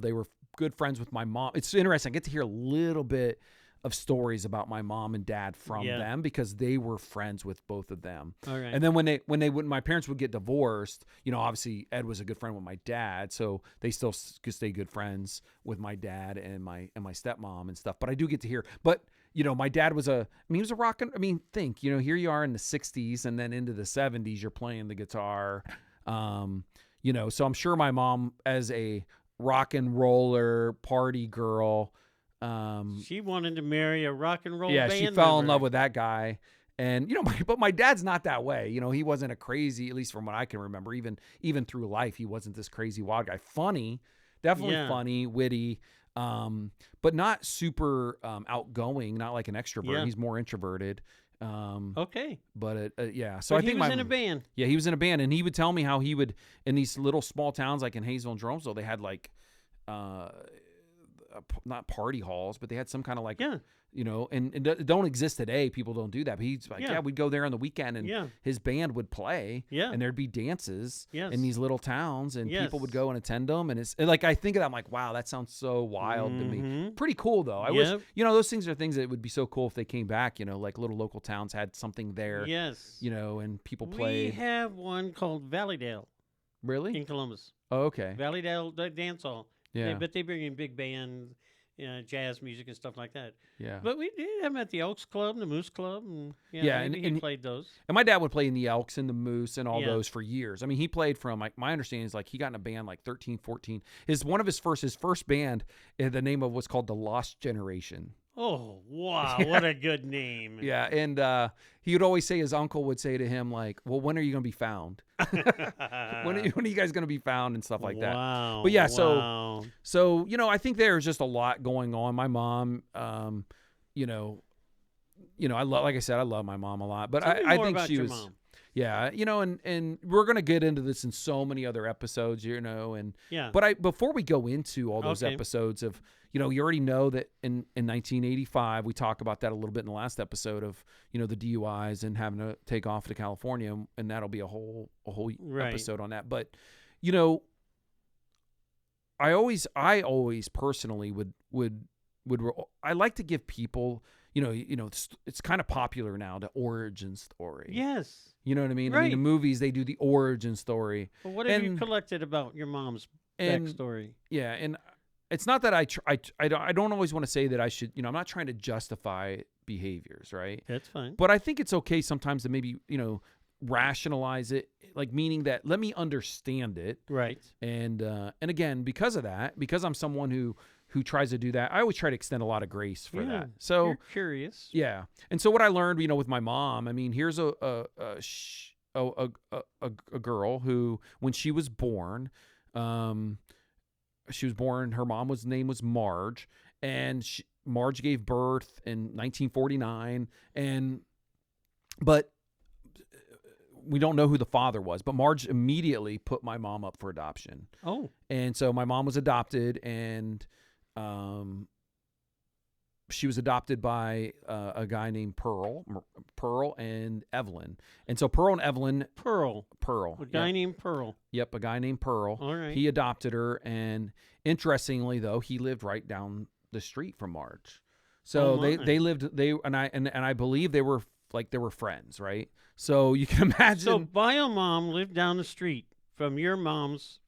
They were good friends with my mom. It's interesting. I get to hear a little bit of stories about my mom and dad from them because they were friends with both of them. All right. And then when my parents would get divorced, obviously Ed was a good friend with my dad, so they still could stay good friends with my dad and my stepmom and stuff. But I do get to hear, my dad was he was a rockin'. Think, here you are in the 60s and then into the 70s, you're playing the guitar. So I'm sure my mom, as a rock and roller party girl, she wanted to marry a rock and roll band she fell in member. love with that guy. And, but my dad's not that way. He wasn't a crazy, at least from what I can remember, even through life, he wasn't this crazy wild guy. Funny, definitely funny, witty. But not super outgoing, not like an extrovert. Yeah. He's more introverted. Okay. But So I think he was in a band. Yeah, he was in a band, and he would tell me how he would in these little small towns like in Hayesville and Jeromesville, they had like not party halls, but they had some kind of like and it don't exist today. People don't do that. But he's like, we'd go there on the weekend, and his band would play, and there'd be dances in these little towns, and people would go and attend them. And it's like I think of that, I'm like, wow, that sounds so wild to me. Pretty cool though. I wish those things are things that would be so cool if they came back. Like little local towns had something there. Yes. And people play. We have one called Valleydale. Really? In Columbus. Oh, okay. Valleydale Dance Hall. Yeah. But they bring in big band, jazz music and stuff like that. Yeah. But we did have them at the Elks Club and the Moose Club. And, and he played those. And my dad would play in the Elks and the Moose and all those for years. He played from, like, my understanding is, like, he got in a band, like, 13, 14. His first band, the name of was called The Lost Generation. Oh, wow. What a good name. Yeah. And he would always say, his uncle would say to him, like, well, when are you going to be found? when are you guys going to be found and stuff like that? Wow. But yeah, so I think there's just a lot going on. My mom, I like I said, I love my mom a lot, but I think she was, mom. Yeah, and we're going to get into this in so many other episodes, but before we go into all those episodes of, you already know that in 1985, we talk about that a little bit in the last episode of, the DUIs and having to take off to California, and that'll be a whole episode on that. But, I always personally would I like to give people, it's kind of popular now, the origin story. Yes. You know what I mean? Right. The movies, they do the origin story. Well, what have you collected about your mom's backstory? Yeah, and it's not that I don't always want to say that I should, I'm not trying to justify behaviors, right? That's fine. But I think it's okay sometimes to maybe, rationalize it, like meaning that let me understand it. Right. And again, because of that, because I'm someone who tries to do that, I always try to extend a lot of grace for that. So you're curious. Yeah. And so what I learned, with my mom, here's a girl who, when she was born, her mom's name was Marge, and Marge gave birth in 1949, but we don't know who the father was, but Marge immediately put my mom up for adoption. Oh. And so my mom was adopted, and she was adopted by a guy named Pearl and Evelyn. And so Pearl and Evelyn. Pearl. A guy yep. named Pearl. Yep, a guy named Pearl. All right. He adopted her, and interestingly, though, he lived right down the street from Marge. So they lived and I believe they were friends, right? So you can imagine. So bio mom lived down the street from your mom's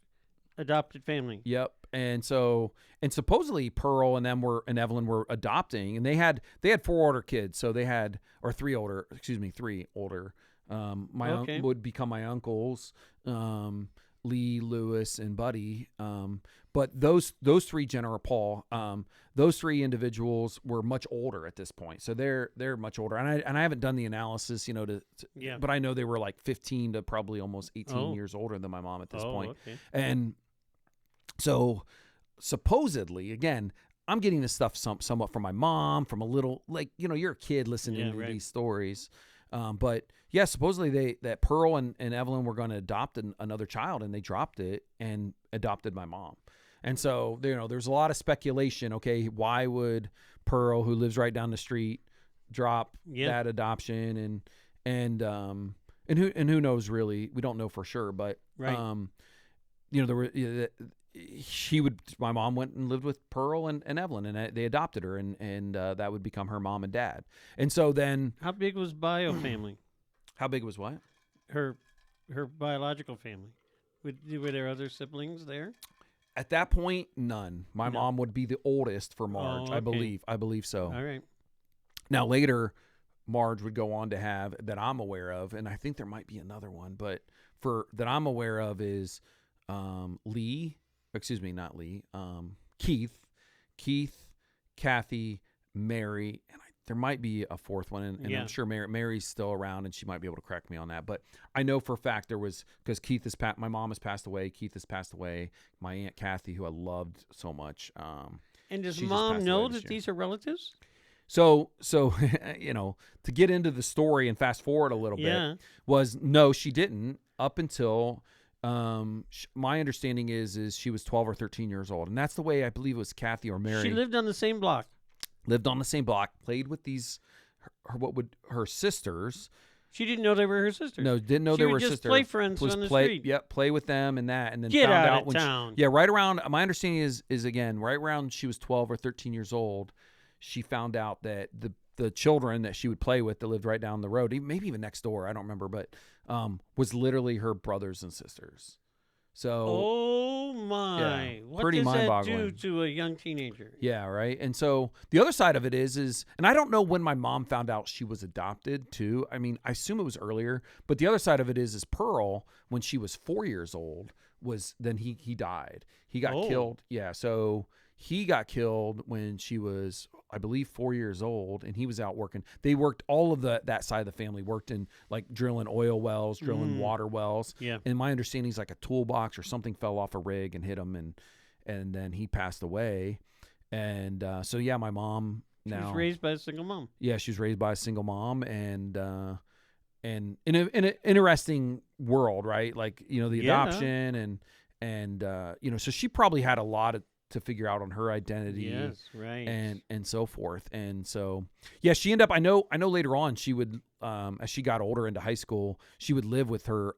adopted family. Yep. And supposedly Pearl and Evelyn were adopting, and they had 4 older kids. So they had, or 3 older. Would become my uncles, Lee, Lewis, and Buddy. But those 3 General Paul, those 3 individuals were much older at this point. So they're much older. And I haven't done the analysis, but I know they were like 15 to probably almost 18 years older than my mom at this point. Okay. And so supposedly, again, I'm getting this stuff somewhat from my mom, from a little, you're a kid listening to these stories. But yeah, supposedly that Pearl and Evelyn were going to adopt another child, and they dropped it and adopted my mom. And so, there's a lot of speculation. Okay, why would Pearl, who lives right down the street, drop that adoption? And who knows really? We don't know for sure, but there were. My mom went and lived with Pearl and Evelyn, and they adopted her, and that would become her mom and dad. And so then, how big was bio family? How big was what? Her biological family. Were there other siblings there? At that point, none. My mom would be the oldest for Marge, I believe. I believe so. All right. Now later, Marge would go on to have, that I'm aware of, and I think there might be another one, but that I'm aware of is Keith, Kathy, Mary, and there might be a 4th one, and I'm sure Mary's still around, and she might be able to correct me on that. But I know for a fact there was, because my mom has passed away, Keith has passed away, my Aunt Kathy, who I loved so much. And does mom know that these are relatives? So to get into the story and fast forward a little bit, no, she didn't, up until my understanding is she was 12 or 13 years old, and that's the way I believe it was Kathy or Mary. She lived on the same block. Played with her sisters. She didn't know they were her sisters. No, didn't know they were sisters. Play friends on the street. Yep, play with them and that, and then get found out of when town. Right around. My understanding is again right around she was 12 or 13 years old. She found out that the children that she would play with that lived right down the road, maybe even next door, I don't remember, but was literally her brothers and sisters. So, oh my, what pretty does that mind-boggling. do to a young teenager? Yeah, right. And so the other side of it is, and I don't know when my mom found out she was adopted too. I mean, I assume it was earlier, but the other side of it is Pearl, when she was 4 years old, then he died. He got killed. Yeah, so he got killed when she was, I believe, 4 years old, and he was out working. They worked, all of that side of the family worked in drilling oil wells, drilling water wells. Yeah. And my understanding is a toolbox or something fell off a rig and hit him, and then he passed away. And so yeah, my mom now. She was raised by a single mom. Yeah, she was raised by a single mom, and in an interesting world, right? The adoption and so she probably had a lot to figure out on her identity, and so forth. And so, yeah, she ended up. I know later on she would, as she got older into high school, she would live with her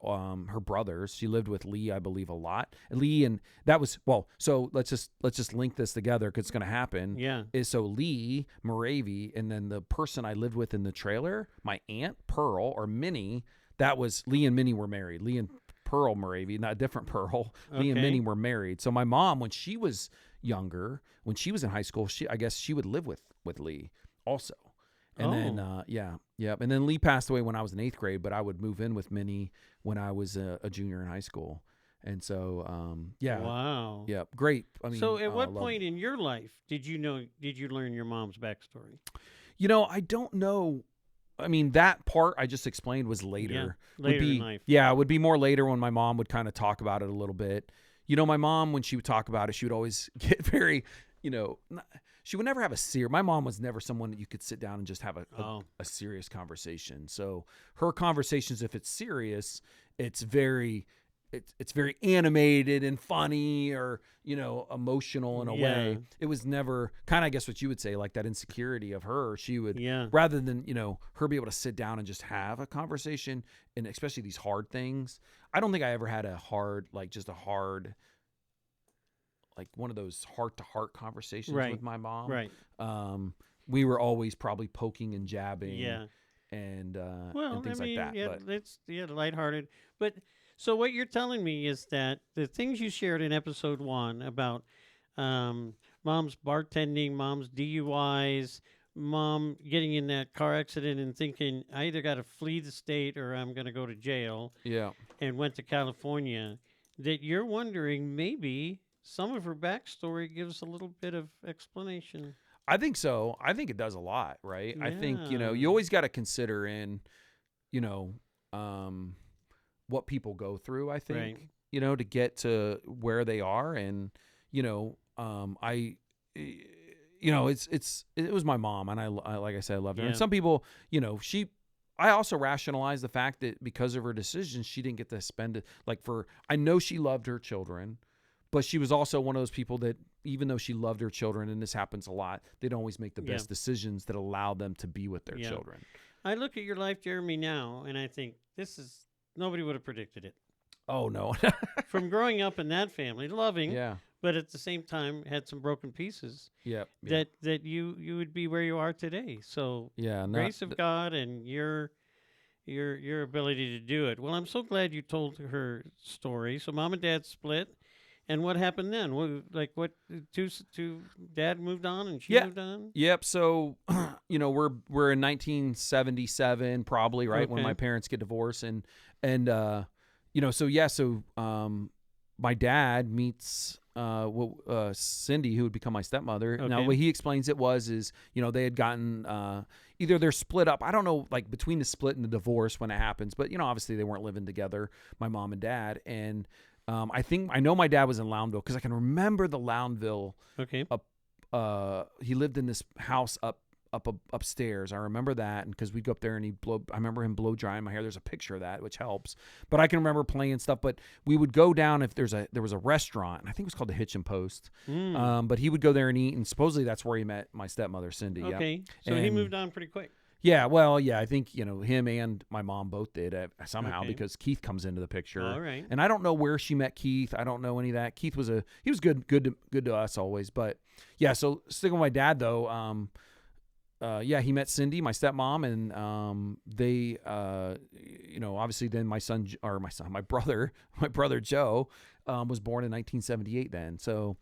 brothers. She lived with Lee, I believe, a lot. Lee, and that was So let's just link this together because it's going to happen. Yeah. So Lee, Moravi, and then the person I lived with in the trailer, my Aunt Pearl or Minnie. That was Lee and Minnie were married. Lee and Pearl Moravi, not a different Pearl. Okay. Lee and Minnie were married. So my mom, when she was younger, when she was in high school, I guess she would live with Lee also. And then, and then Lee passed away when I was in 8th grade, but I would move in with Minnie when I was a junior in high school. And so, Wow. Yeah. Great. I mean, so at what point in your life did you learn your mom's backstory? I don't know. I mean, that part I just explained was later. Yeah, later in life. Yeah, it would be more later when my mom would kind of talk about it a little bit. My mom, when she would talk about it, she would always get very, she would never have my mom was never someone that you could sit down and just have a serious conversation. So her conversations, if it's serious, it's very, it's very animated and funny or, emotional in a way. It was never kind of, I guess what you would say, like that insecurity of her. She would, rather than, her be able to sit down and just have a conversation, and especially these hard things. I don't think I ever had a hard, like one of those heart-to-heart conversations with my mom. Right. We were always probably poking and jabbing. Yeah. And things like that. Yeah, but it's lighthearted. But so what you're telling me is that the things you shared in episode 1 about mom's bartending, mom's DUIs, mom getting in that car accident and thinking, I either got to flee the state or I'm going to go to jail. Yeah. And went to California. That you're wondering maybe some of her backstory gives a little bit of explanation. I think so. I think it does a lot, right? Yeah. I think, you always got to consider in, what people go through, I think, to get to where they are. And, it was my mom, and I like I said, I loved her. And some people, I also rationalize the fact that because of her decisions, she didn't get to spend it. I know she loved her children, but she was also one of those people that, even though she loved her children, and this happens a lot, they don't always make the best decisions that allow them to be with their children. I look at your life, Jeremy, now, and I think nobody would have predicted it. Oh, no. From growing up in that family, loving, but at the same time had some broken pieces. That you would be where you are today. So grace of God and your ability to do it. Well, I'm so glad you told her story. So mom and dad split. And what happened then? Two dad moved on and she moved on? Yep. So, we're in 1977 probably, right, when my parents get divorced. And my dad meets Cindy, who would become my stepmother. Now, what he explains is they had gotten either they're split up. I don't know, like between the split and the divorce when it happens, but obviously they weren't living together, my mom and dad. And I know my dad was in Lownville because I can remember the Lownville. Okay. He lived in this house upstairs. I remember that, and because we'd go up there and I remember him blow drying my hair. There's a picture of that, which helps. But I can remember playing stuff. But we would go down if there was a restaurant. I think it was called the Hitch and Post. But he would go there and eat, and supposedly that's where he met my stepmother, Cindy. Okay. So he moved on pretty quick. Yeah, well, I think, him and my mom both did somehow because Keith comes into the picture. All right. And I don't know where she met Keith. I don't know any of that. Keith was good to us always. But so sticking with my dad though, he met Cindy, my stepmom, and they obviously then my brother Joe was born in 1978 then. So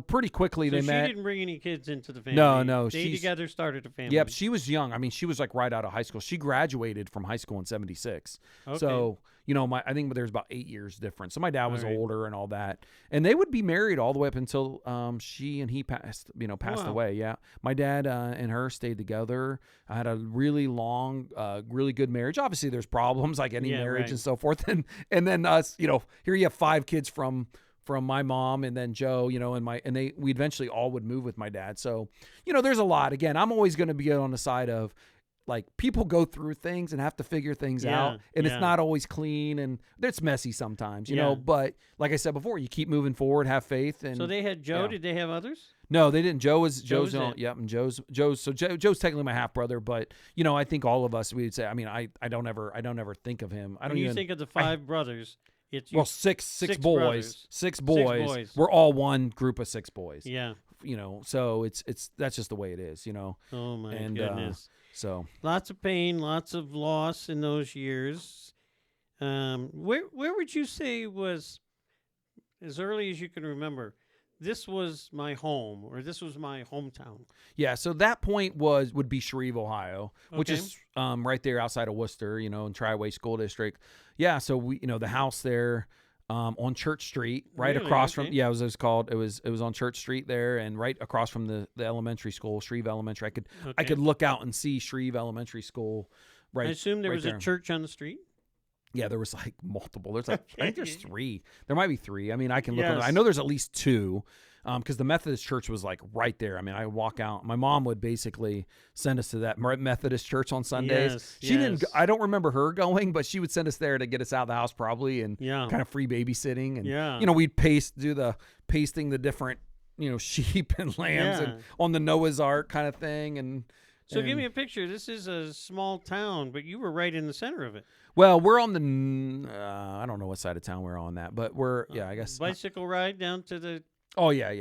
pretty quickly they met. She didn't bring any kids into the family. No. They together started a family. Yep, she was young. I mean, she was like right out of high school. She graduated from high school in 76. Okay. So, I think there's about 8 years difference. So my dad was older and all that. And they would be married all the way up until she and he passed away. Yeah. My dad and her stayed together. I had a really long, really good marriage. Obviously, there's problems like any marriage and so forth. And then us, here you have 5 kids from my mom and then Joe, we eventually all would move with my dad. So, there's a lot. Again, I'm always going to be on the side of like people go through things and have to figure things out, and it's not always clean and it's messy sometimes, but like I said before, you keep moving forward, have faith. And so they had Joe. Did they have others? No, they didn't. Joe's on. Yep. And Joe's technically my half brother, but I think all of us, we'd say, I mean, I don't ever think of him. I don't even think of the 5 brothers. Six boys. 6 boys. We're all one group of 6 boys. Yeah. So that's just the way it is, Oh my goodness. So lots of pain, lots of loss in those years. Where would you say was, as early as you can remember, this was my home or this was my hometown? Yeah, so that point would be Shreve, Ohio, which is right there outside of Worcester, in Tri-Way School District. Yeah, so we, the house there on Church Street, right across from, it was on Church Street there, and right across from the elementary school, Shreve Elementary. I could look out and see Shreve Elementary School. Right. I assume there was a church on the street. Yeah, there was like multiple. There's like I think there's 3. There might be 3. I mean, I can look. I know there's at least 2. because the Methodist church was like right there. I mean, I would walk out. My mom would basically send us to that Methodist church on Sundays. Yes, She didn't. I don't remember her going, but she would send us there to get us out of the house probably, and kind of free babysitting. And we'd do the pasting the different sheep and lambs and on the Noah's Ark kind of thing. And so give me a picture. This is a small town, but you were right in the center of it. Well, we're on the I don't know what side of town we're on that, but we're I guess bicycle ride down to the. Oh yeah.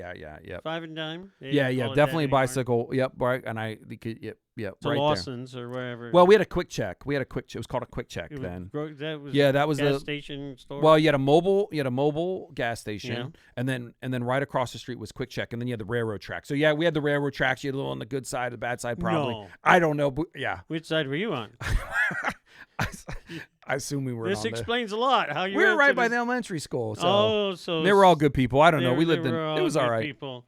5 and dime. Yeah, definitely bicycle. Yep, right. And yep. To right Lawson's or wherever. Well, we had a quick check. It was called a quick check then. That was the gas station store. Well, you had a mobile gas station, and then right across the street was quick check, and then you had the railroad track. So we had the railroad tracks. You had a little on the good side, the bad side, probably. No. I don't know, but yeah. Which side were you on? I assume we were. This explains a lot. How you we were right by the elementary school. So so they were all good people. I don't know. We lived in. It was all right. People.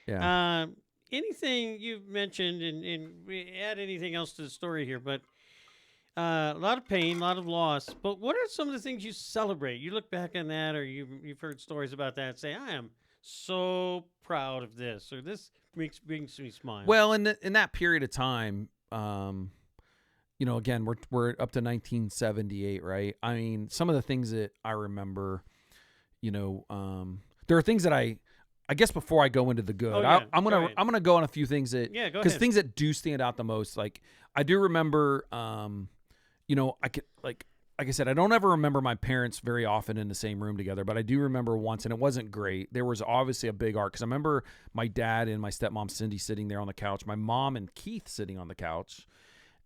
Yeah. Anything you've mentioned, and we add anything else to the story here, but a lot of pain, a lot of loss. But what are some of the things you celebrate? You look back on that, or you've heard stories about that. And say, I am so proud of this, or this brings me smile. Well, in that period of time. Again, we're up to 1978, right? I mean, some of the things that I remember, there are things that I guess before I go into the good, I'm gonna go on a few things that because things that do stand out the most. Like I do remember, I could like I said, I don't ever remember my parents very often in the same room together, but I do remember once, and it wasn't great. There was obviously a big arc because I remember my dad and my stepmom Cindy sitting there on the couch, my mom and Keith sitting on the couch.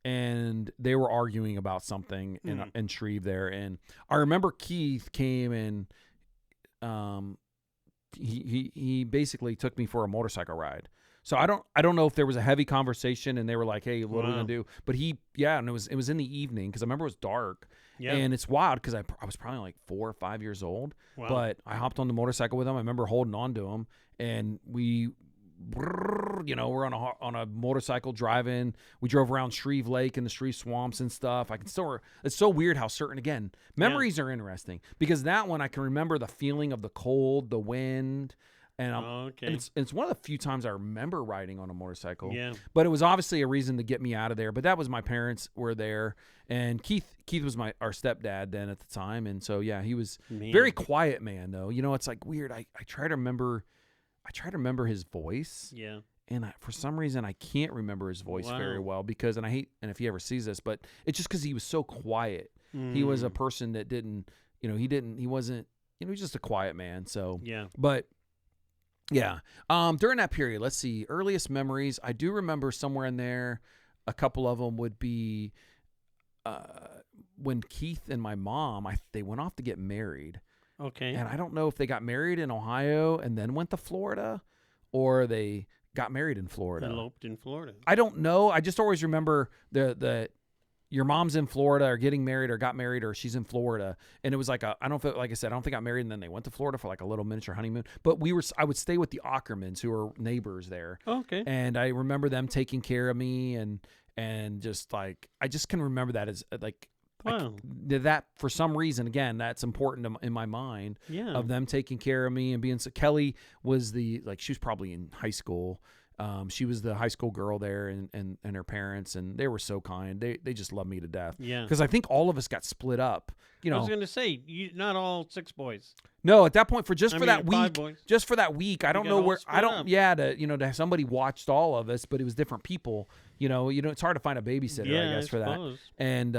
And they were arguing about something in Shreve there. And I remember Keith came and he basically took me for a motorcycle ride. So I don't know if there was a heavy conversation and they were like, hey, what are we going to do? But and it was in the evening because I remember it was dark. Yeah. And it's wild because I was probably like 4 or 5 years old. Wow. But I hopped on the motorcycle with him. I remember holding on to him and we're on a motorcycle driving. We drove around Shreve Lake and the Shreve swamps and stuff. It's so weird how certain, memories are interesting because that one I can remember the feeling of the cold, the wind, and it's one of the few times I remember riding on a motorcycle. Yeah. But it was obviously a reason to get me out of there. But that was my parents were there, and Keith was our stepdad then at the time, and so he was very quiet man though. It's like weird. I try to remember his voice. Yeah. And for some reason, I can't remember his voice very well because, and if he ever sees this, but it's just because he was so quiet. He was a person that didn't, he wasn't, he's just a quiet man. So, but during that period, let's see, earliest memories, I do remember somewhere in there, a couple of them would be when Keith and my mom, they went off to get married. Okay. And I don't know if they got married in Ohio and then went to Florida or they got married in Florida. Eloped in Florida. I don't know. I just always remember your mom's in Florida or getting married or got married or she's in Florida. And it was like I don't think they got married and then they went to Florida for like a little miniature honeymoon. But I would stay with the Ackermans who are neighbors there. Okay. And I remember them taking care of me and just like, I just can remember that as like, wow. That for some reason, again, that's important in my mind of them taking care of me and being so. Kelly was she was probably in high school. She was the high school girl there and her parents, and they were so kind. They just loved me to death. Yeah. Because I think all of us got split up. I was going to say, not all 6 boys. No, at that point, for that week, I don't know where, to have somebody watched all of us, but it was different people. It's hard to find a babysitter, I guess, for that. And,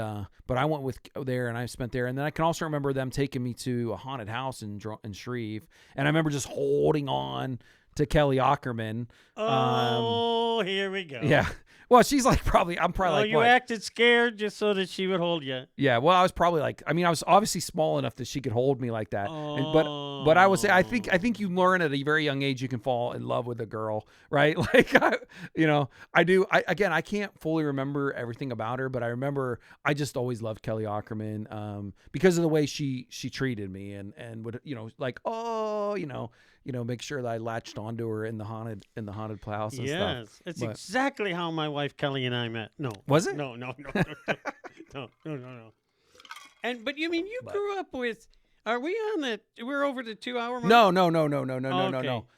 but I went there and I spent there. And then I can also remember them taking me to a haunted house in Shreve. And I remember just holding on to Kelly Ackerman. Here we go. Yeah. Well, she's I'm probably you acted scared just so that she would hold you. Yeah. Well, I was probably I was obviously small enough that she could hold me like that. But I would say, I think you learn at a very young age, you can fall in love with a girl, right? I do. I can't fully remember everything about her, but I remember I just always loved Kelly Ackerman, because of the way she treated me and would, make sure that I latched onto her in the haunted house and stuff. Yes, it's exactly how my wife Kelly and I met. No, was it? No. No. And but you grew up with. Are we on the? We're over the 2 hour mark.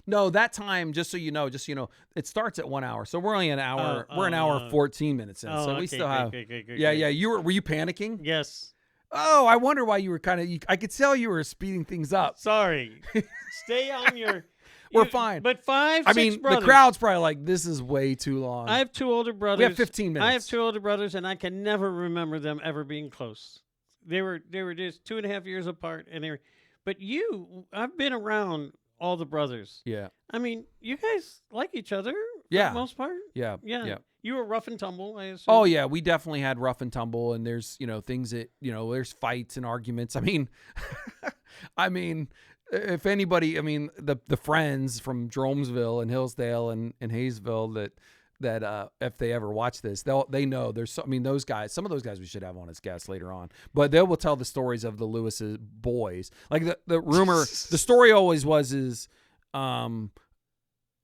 No. That time, just so you know, it starts at 1 hour, so we're only an hour. We're an hour 14 minutes in, so we still have. Yeah. Were you panicking? Yes. Oh, I wonder why you were kind of. I could tell you were speeding things up. Sorry. Stay on your. We're fine. But brothers. The crowd's probably like, this is way too long. I have 2 older brothers. We have 15 minutes. I have 2 older brothers, and I can never remember them ever being close. They were just 2.5 years apart, and but I've been around all the brothers. Yeah. I mean, you guys like each other for the most part. Yeah. You were rough and tumble, I assume. Oh yeah, we definitely had rough and tumble, and there's things that there's fights and arguments. I mean, if anybody, the friends from Dromesville and Hillsdale and Hayesville that if they ever watch this, they know there's those guys, some of those guys we should have on as guests later on, but they will tell the stories of the Lewis's boys. Like the rumor, the story always is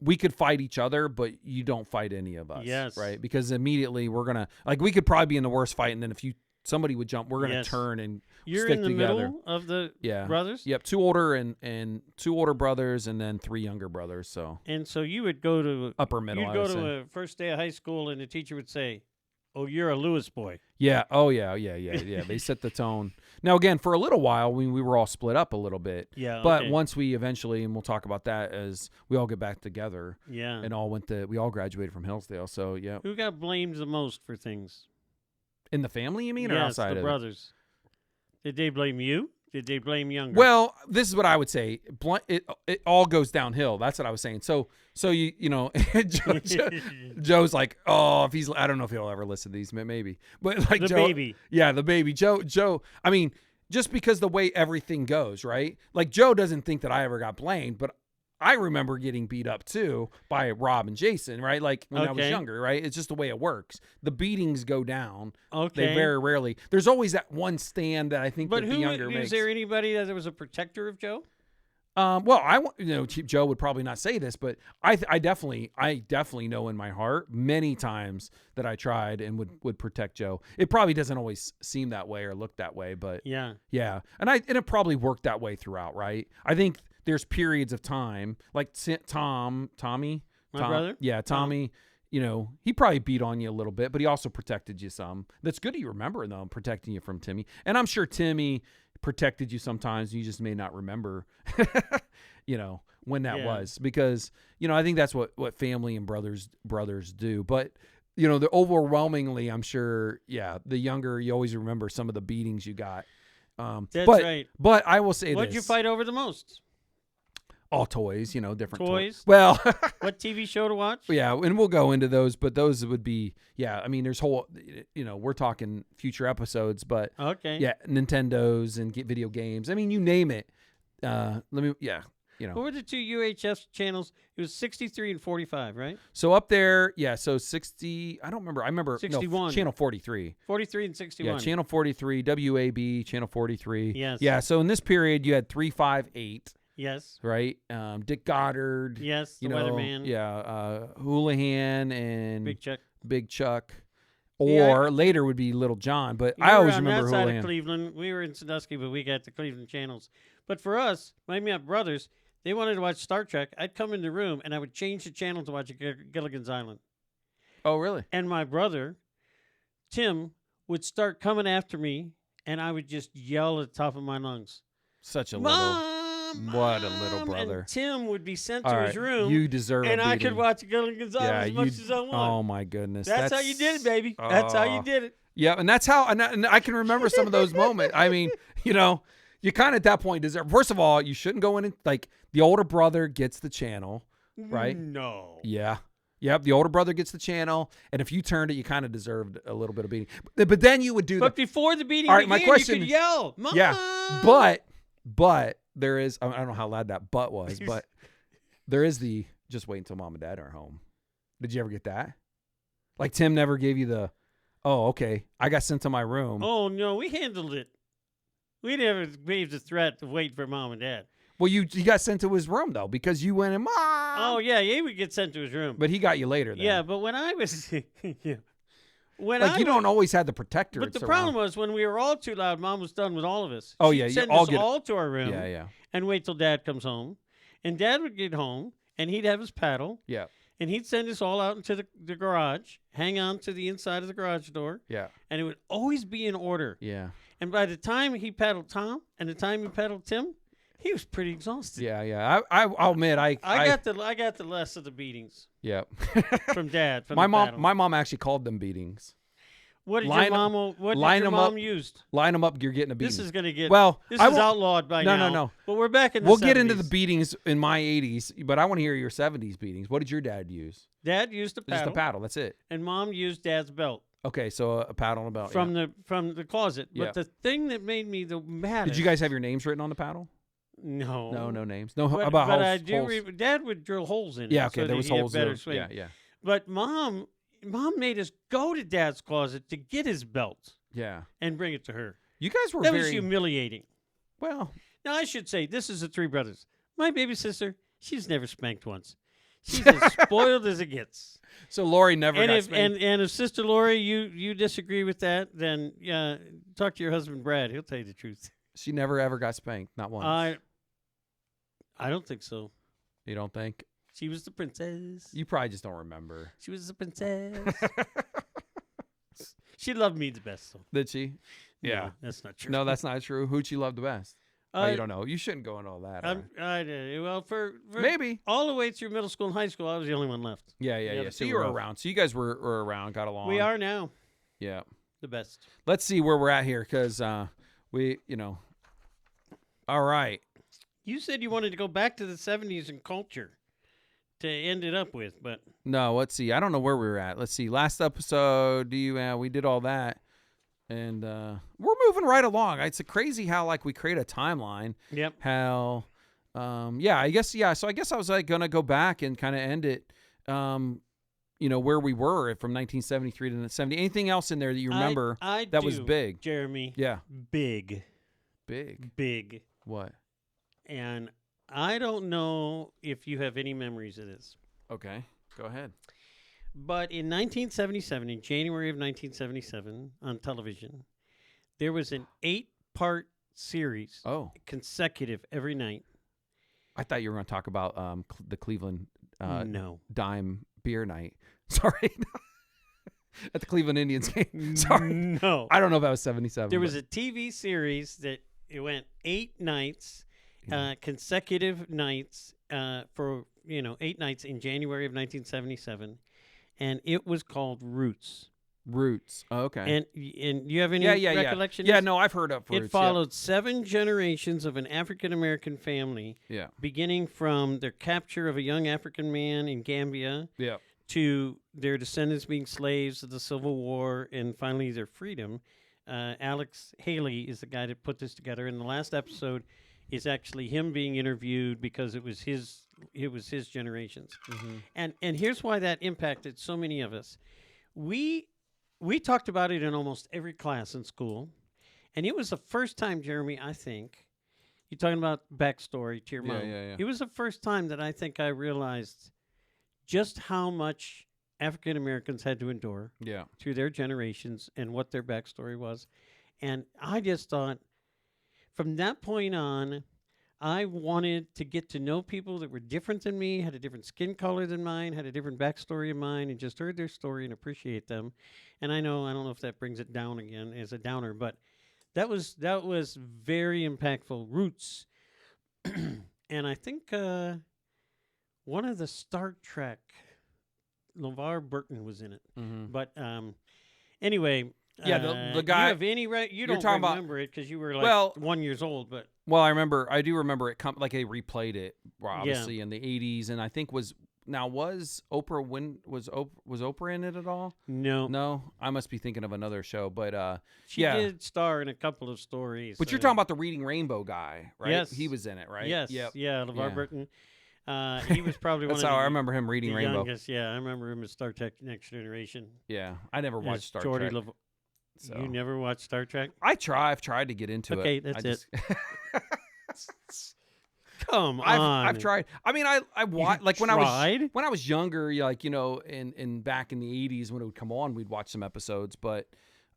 we could fight each other, but you don't fight any of us. Yes. Right? Because immediately we're going to, we could probably be in the worst fight, and then if somebody would jump, we're going to turn and You're stick in the together. middle of the brothers? Yep, 2 older and 2 older brothers, and then 3 younger brothers. So you would go to upper middle. You'd go to a first day of high school, and the teacher would say, "Oh, you're a Lewis boy." Yeah. Oh, yeah. They set the tone. Now, again, for a little while, we were all split up a little bit. Yeah. But once we eventually, and we'll talk about that as we all get back together. Yeah. And we all graduated from Hillsdale. So yeah. Who got blamed the most for things? In the family, you mean, or yes, outside of the brothers. Did they blame you? Did they blame younger? Well, this is what I would say. It all goes downhill. That's what I was saying. So Joe's like, oh, if I don't know if he'll ever listen to these, maybe. But like Joe, baby. Yeah, the baby. Joe. I mean, just because the way everything goes, right? Like Joe doesn't think that I ever got blamed, but I remember getting beat up too by Rob and Jason, right? Like when I was younger, right? It's just the way it works. The beatings go down. Okay. They very rarely. There's always that one stand that I think that the younger makes. Is there anybody that was a protector of Joe? Well, Joe would probably not say this, but I definitely know in my heart many times that I tried and would protect Joe. It probably doesn't always seem that way or look that way, but yeah. And it probably worked that way throughout, right? I think there's periods of time like Tommy, brother? Yeah, Tommy, he probably beat on you a little bit, but he also protected you some. That's good you remember, though, protecting you from Timmy. And I'm sure Timmy protected you sometimes. You just may not remember, when that was. Because, I think that's what family and brothers do. But, the overwhelmingly, I'm sure, the younger, you always remember some of the beatings you got. That's right. But I will say What'd you fight over the most? All toys, different toys. Well, what TV show to watch? Yeah, and we'll go into those, but those would be, there's whole, we're talking future episodes, but Nintendos and get video games. I mean, you name it. What were the 2 UHF channels? It was 63 and 45, right? So up there, so 60, I don't remember. 61. Channel 43. 43 and 61. Yeah, channel 43, WAB, channel 43. Yes. Yeah, so in this period, you had 358. Yes. Right? Dick Goddard. Yes, the weatherman. Yeah, Houlihan and Big Chuck. Or later would be Little John, but I always remember Houlihan. Houlihan. Of Cleveland. We were in Sandusky, but we got the Cleveland channels. But for us, my brothers, they wanted to watch Star Trek. I'd come in the room, and I would change the channel to watch Gilligan's Island. Oh, really? And my brother, Tim, would start coming after me, and I would just yell at the top of my lungs. What a little brother. And Tim would be sent to his room. You deserve and a I could watch Gilligan's Island as much as I want. Oh, my goodness. That's how you did it, baby. That's how you did it. Yeah, and that's how, and I can remember some of those moments. I mean, you kind of at that point deserve, first of all, you shouldn't go in and, like, the older brother gets the channel, right? No. Yeah. Yep, the older brother gets the channel, and if you turned it, you kind of deserved a little bit of beating. But then you would do But before the beating began, you could yell, Mom! Yeah, but there is, I don't know how loud that but was, but there is the just wait until mom and dad are home. Did you ever get that? Like Tim never gave you the, oh, okay, I got sent to my room. Oh, no, we handled it. We never gave the threat to wait for mom and dad. Well, you got sent to his room, though, because you went in, Mom! Oh, yeah, he would get sent to his room. But he got you later, then. Yeah, but when I was, you don't always have the protector. But the problem was when we were all too loud, Mom was done with all of us. Oh, She'd send us all to our room. Yeah. And wait till Dad comes home. And Dad would get home, and he'd have his paddle. Yeah. And he'd send us all out into the garage, hang on to the inside of the garage door. Yeah. And it would always be in order. Yeah. And by the time he paddled Tom and the time he paddled Tim, he was pretty exhausted. Yeah. I'll admit, I got the less of the beatings. Yeah. From Dad. My mom actually called them beatings. What did your mom use? Line them up. You're getting a beating. This is going to get. This is outlawed by now. No. But we're back in the 70s. We'll get into the beatings in my 80s, but I want to hear your 70s beatings. What did your dad use? Dad used a paddle. Just a paddle. That's it. And Mom used Dad's belt. Okay, so a paddle and a belt. From the closet. But the thing that made me the maddest. Did you guys have your names written on the paddle? No. No names. No, but, about but holes. I do. Dad would drill holes in it. Yeah, okay. So there was holes. Better swing. Yeah. But Mom made us go to Dad's closet to get his belt. Yeah. And bring it to her. You guys were That was humiliating. Well. Now, I should say, this is the three brothers. My baby sister, she's never spanked once. She's as spoiled as it gets. So Lorrie never got spanked. And if Sister Lorrie, you disagree with that, then talk to your husband, Brad. He'll tell you the truth. She never ever got spanked. Not once. I don't think so. You don't think? She was the princess. You probably just don't remember. She was the princess. She loved me the best. So. Did she? Yeah. No, that's not true. No, that's not true. Who'd she love the best? You don't know. You shouldn't go into all that. Well, for maybe all the way through middle school and high school, I was the only one left. Yeah. So you were around. So you guys were around, got along. We are now. Yeah. The best. Let's see where we're at here, because all right. You said you wanted to go back to the 70s and culture to end it up with, but no. Let's see. I don't know where we were at. Let's see. Last episode, we did all that, and we're moving right along. It's crazy how we create a timeline. Yep. How, I guess. So I guess I was gonna go back and kind of end it. Where we were from 1973 to 70. Anything else in there that you remember that was big, Jeremy? Yeah. Big. What? And I don't know if you have any memories of this. Okay, go ahead. But in 1977, in January of 1977, on television, there was an 8-part series. Oh. Consecutive every night. I thought you were going to talk about the Cleveland Dime Beer Night. Sorry. At the Cleveland Indians game. Sorry. No. I don't know if that was 77. There was a TV series that it went 8 nights. Consecutive nights for 8 nights in January of 1977, and it was called Roots. Oh, okay. And you have any recollection? Yeah, no, I've heard of Roots. It followed 7 generations of an African American family. Yeah. Beginning from their capture of a young African man in Gambia. Yeah. To their descendants being slaves of the Civil War, and finally their freedom. Alex Haley is the guy that put this together. In the last episode is actually him being interviewed because it was his generations. Mm-hmm. And here's why that impacted so many of us. We talked about it in almost every class in school, and it was the first time, Jeremy, I think, you're talking about backstory to your mom. Yeah. It was the first time that I think I realized just how much African Americans had to endure through their generations and what their backstory was. And I just thought, from that point on, I wanted to get to know people that were different than me, had a different skin color than mine, had a different backstory than mine, and just heard their story and appreciate them. And I don't know if that brings it down again as a downer, but that was very impactful. Roots. And I think one of the Star Trek, LeVar Burton was in it. Mm-hmm. But anyway... Yeah, the guy. You have any you don't remember it because you were 1 year old, but I do remember it. They replayed it obviously in the 80s, and I think was Oprah was Oprah in it at all? No, I must be thinking of another show, but she did star in a couple of stories. But you're talking about the Reading Rainbow guy, right? Yes, he was in it, right? Yes, yep. Yeah, LeVar Burton. He was probably That's one of how I remember him reading Rainbow. Youngest, yeah, I remember him as Star Trek Next Generation. Yeah, I never watched Star Trek. So. You never watched Star Trek? I've tried to get into it. Okay, that's it. Come on. I've tried. I mean, I watched like when I was younger, like, you know, in back in the 80s when it would come on, we'd watch some episodes, but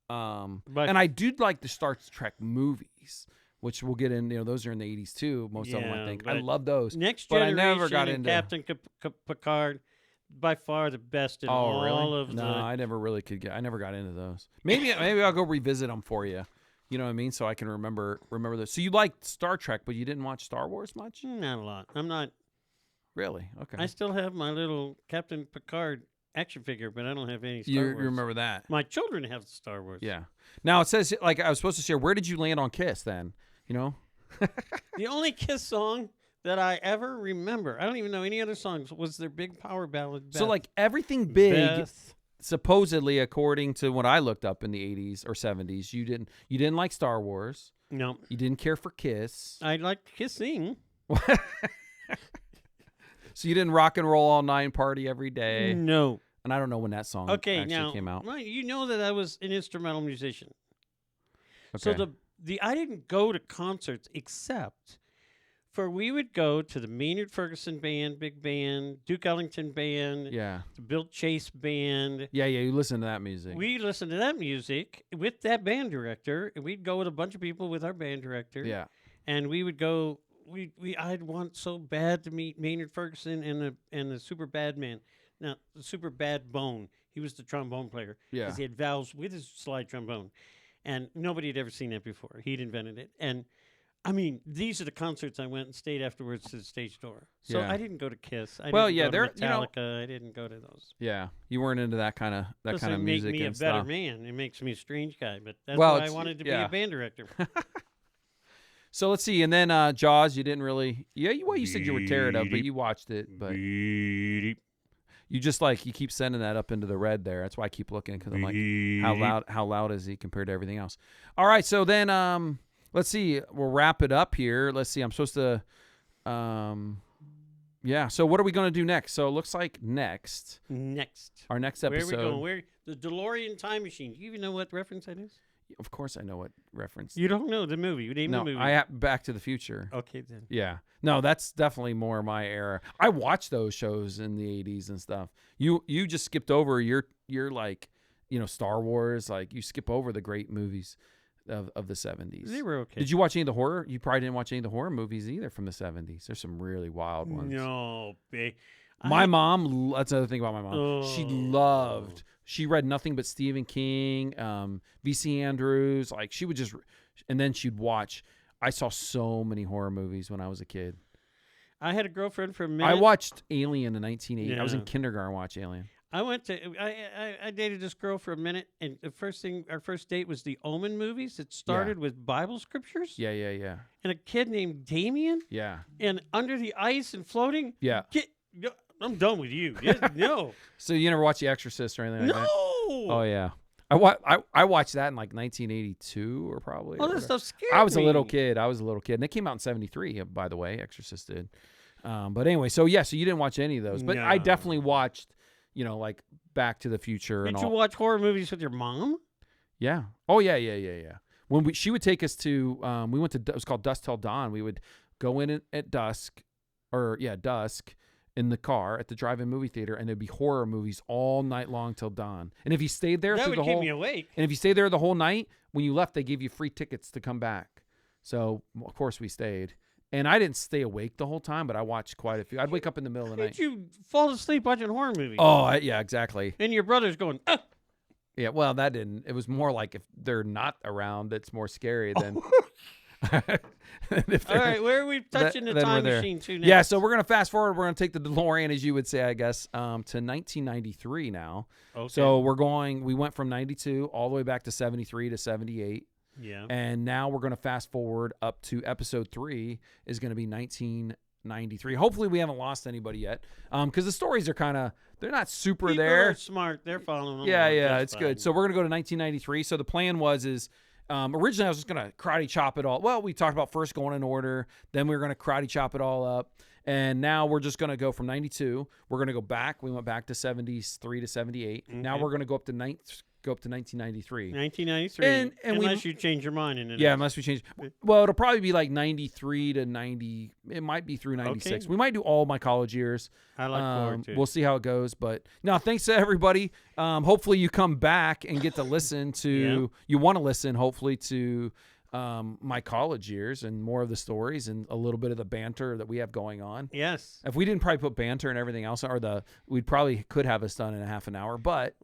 and I do like the Star Trek movies, which we'll get in, you know, those are in the 80s too, most of them, I think. I love those. Next Generation, but I never got into Captain Picard, by far the best in all of No, I never really could I never got into those. Maybe I'll go revisit them for you. You know what I mean? So I can remember this. So you liked Star Trek, but you didn't watch Star Wars much? Not a lot. I'm not. Really? Okay. I still have my little Captain Picard action figure, but I don't have any Star Wars. You remember that? My children have Star Wars. Yeah. Now it says, like, I was supposed to share, where did you land on Kiss then? You know? The only Kiss song that I ever remember, I don't even know any other songs, was their big power ballad. So, like, everything big... Beth. Supposedly, according to what I looked up in the 80s or 70s, you didn't like Star Wars. No. You didn't care for Kiss. I liked kissing. So you didn't rock and roll all night and party every day. No. And I don't know when that song actually came out. Well, you know that I was an instrumental musician. Okay. So I didn't go to concerts except for we would go to the Maynard Ferguson Band, big band, Duke Ellington Band, the Bill Chase Band. Yeah, you listen to that music. We listened to that music with that band director, and we'd go with a bunch of people with our band director. Yeah. And we would go. I'd want so bad to meet Maynard Ferguson and the Super Bad Man. Now, the Super Bad Bone. He was the trombone player. Yeah. Because he had valves with his slide trombone. And nobody had ever seen that before. He'd invented it. And, I mean, these are the concerts I went and stayed afterwards to the stage door. So I didn't go to Kiss. I didn't go to Metallica. I didn't go to those. Yeah. You weren't into that kind of music make me and a better stuff. man. It makes me a strange guy. But that's why I wanted to be a band director. So let's see, and then Jaws, you didn't really. Yeah, you said you were terrified of, but you watched it. But you just you keep sending that up into the red there. That's why I keep looking because I'm like, how loud is he compared to everything else? All right, so then let's see, we'll wrap it up here. Let's see, I'm supposed to, yeah. So what are we going to do next? So it looks like our next episode. Where are we going? The DeLorean time machine. Do you even know what reference that is? Of course I know what reference. You don't know the movie. You name the movie. I Back to the Future. Okay, then. Yeah. No, that's definitely more my era. I watched those shows in the 80s and stuff. You just skipped over you're like, you know, Star Wars, like you skip over the great movies of the 70s. They were okay. Did you watch any of the horror? You probably didn't watch any of the horror movies either from the 70s. There's some really wild ones. No, big. My mom, that's another thing about my mom. She read nothing but Stephen King, V.C. Andrews. Like she would just, and then she'd watch. I saw so many horror movies when I was a kid. I had a girlfriend for a minute. I watched Alien in 1980. Yeah. I was in kindergarten watching Alien. I dated this girl for a minute, and our first date was the Omen movies. It started with Bible scriptures. Yeah. And a kid named Damien. Yeah. And under the ice and floating. Yeah. I'm done with you. No. So you never watched The Exorcist or anything like that? No. Oh yeah. I watched that in like 1982 or probably. Oh, that stuff scared me. I was a little kid, and it came out in 73, by the way. Exorcist did. But anyway, so you didn't watch any of those, but no. I definitely watched, you know, like Back to the Future. Did you watch horror movies with your mom? Yeah. Oh yeah. When she would take us to, we went to, it was called Dusk Till Dawn. We would go in at dusk, in the car at the drive-in movie theater, and there'd be horror movies all night long till dawn. And if you stayed there that would keep me awake. And if you stayed there the whole night, when you left, they gave you free tickets to come back. So of course we stayed. And I didn't stay awake the whole time, but I watched quite a few. I'd wake up in the middle of the night. Did you fall asleep watching horror movies? Oh, yeah, exactly. And your brother's going, ah! Yeah, well, that didn't. It was more like if they're not around, it's more scary than. All right, where are we touching the time machine to next? Yeah, so we're going to fast forward. We're going to take the DeLorean, as you would say, I guess, to 1993 now. Okay. So we went from 92 all the way back to 73 to 78. Yeah. And now we're going to fast forward up to episode 3 is going to be 1993. Hopefully we haven't lost anybally yet, because the stories are they're not super People there. Are smart. They're following them. Yeah, it's fine. Good. So we're going to go to 1993. So the plan was originally I was just going to karate chop it all. Well, we talked about first going in order. Then we were going to karate chop it all up. And now we're just going to go from 92. We're going to go back. We went back to 73 to 78. Okay. Now we're going to go up to go up to 1993. 1993. And unless you change your mind in it. Yeah, unless we change. Well, it'll probably be like 93 to 90. It might be through 96. Okay. We might do all my college years. I look forward to it. We'll see how it goes. But no, thanks to everybody. Hopefully you come back and get to listen to, you want to listen, hopefully, to my college years and more of the stories and a little bit of the banter that we have going on. Yes. If we didn't probably put banter and everything else, we'd probably could have us done in a half an hour. But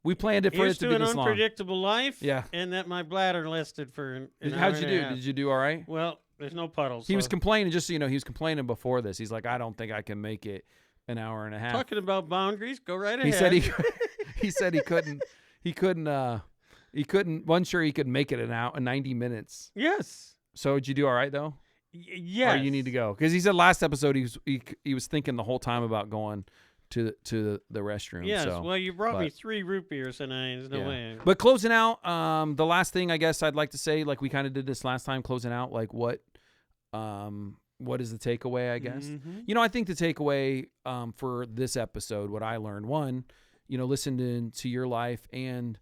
we planned it for it to be this long. Here's to an unpredictable life. Yeah. And that my bladder lasted for an hour. How'd you do? Did you do all right? Well, there's no puddles. He was complaining, just so you know, he was complaining before this. He's like, I don't think I can make it an hour and a half. Talking about boundaries, go right ahead. He said he said he couldn't, wasn't sure he could make it an hour, 90 minutes. Yes. So did you do all right, though? Yes. Or you need to go? Because he said last episode he was thinking the whole time about going to the restroom. Yes. So, well, you brought me 3 root beers, and there's no way. But closing out, the last thing I guess I'd like to say, like we kind of did this last time, closing out, like what is the takeaway, I guess? Mm-hmm. I think the takeaway for this episode, what I learned, one, listen to your life, and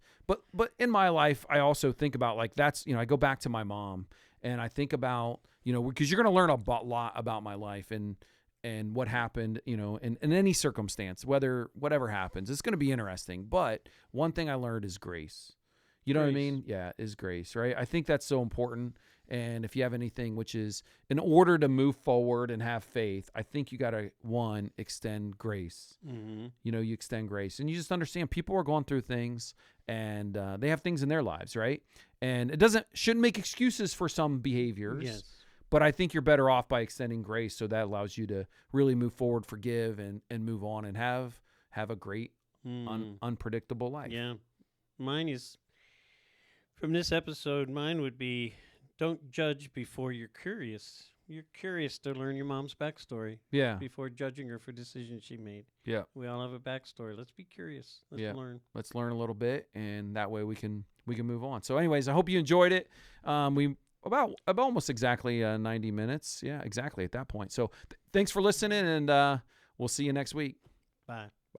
but in my life, I also think about like that's, I go back to my mom, and I think about, because you're going to learn a lot about my life and what happened, in any circumstance, whatever happens, it's going to be interesting. But one thing I learned is grace. You know what I mean? Yeah, is grace, right? I think that's so important. And if you have anything, which is in order to move forward and have faith, I think you got to, one, extend grace. Mm-hmm. You extend grace, and you just understand people are going through things, and they have things in their lives, right? And it shouldn't make excuses for some behaviors. Yes. But I think you're better off by extending grace, so that allows you to really move forward, forgive, and move on, and have a great, unpredictable life. Yeah. Mine is, from this episode, mine would be, don't judge before you're curious. You're curious to learn your mom's backstory. Yeah. Before judging her for decisions she made. Yeah. We all have a backstory. Let's be curious. Let's learn. Let's learn a little bit, and that way we can move on. So anyways, I hope you enjoyed it. We about almost exactly 90 minutes. Yeah, exactly at that point. So thanks for listening, and we'll see you next week. Bye.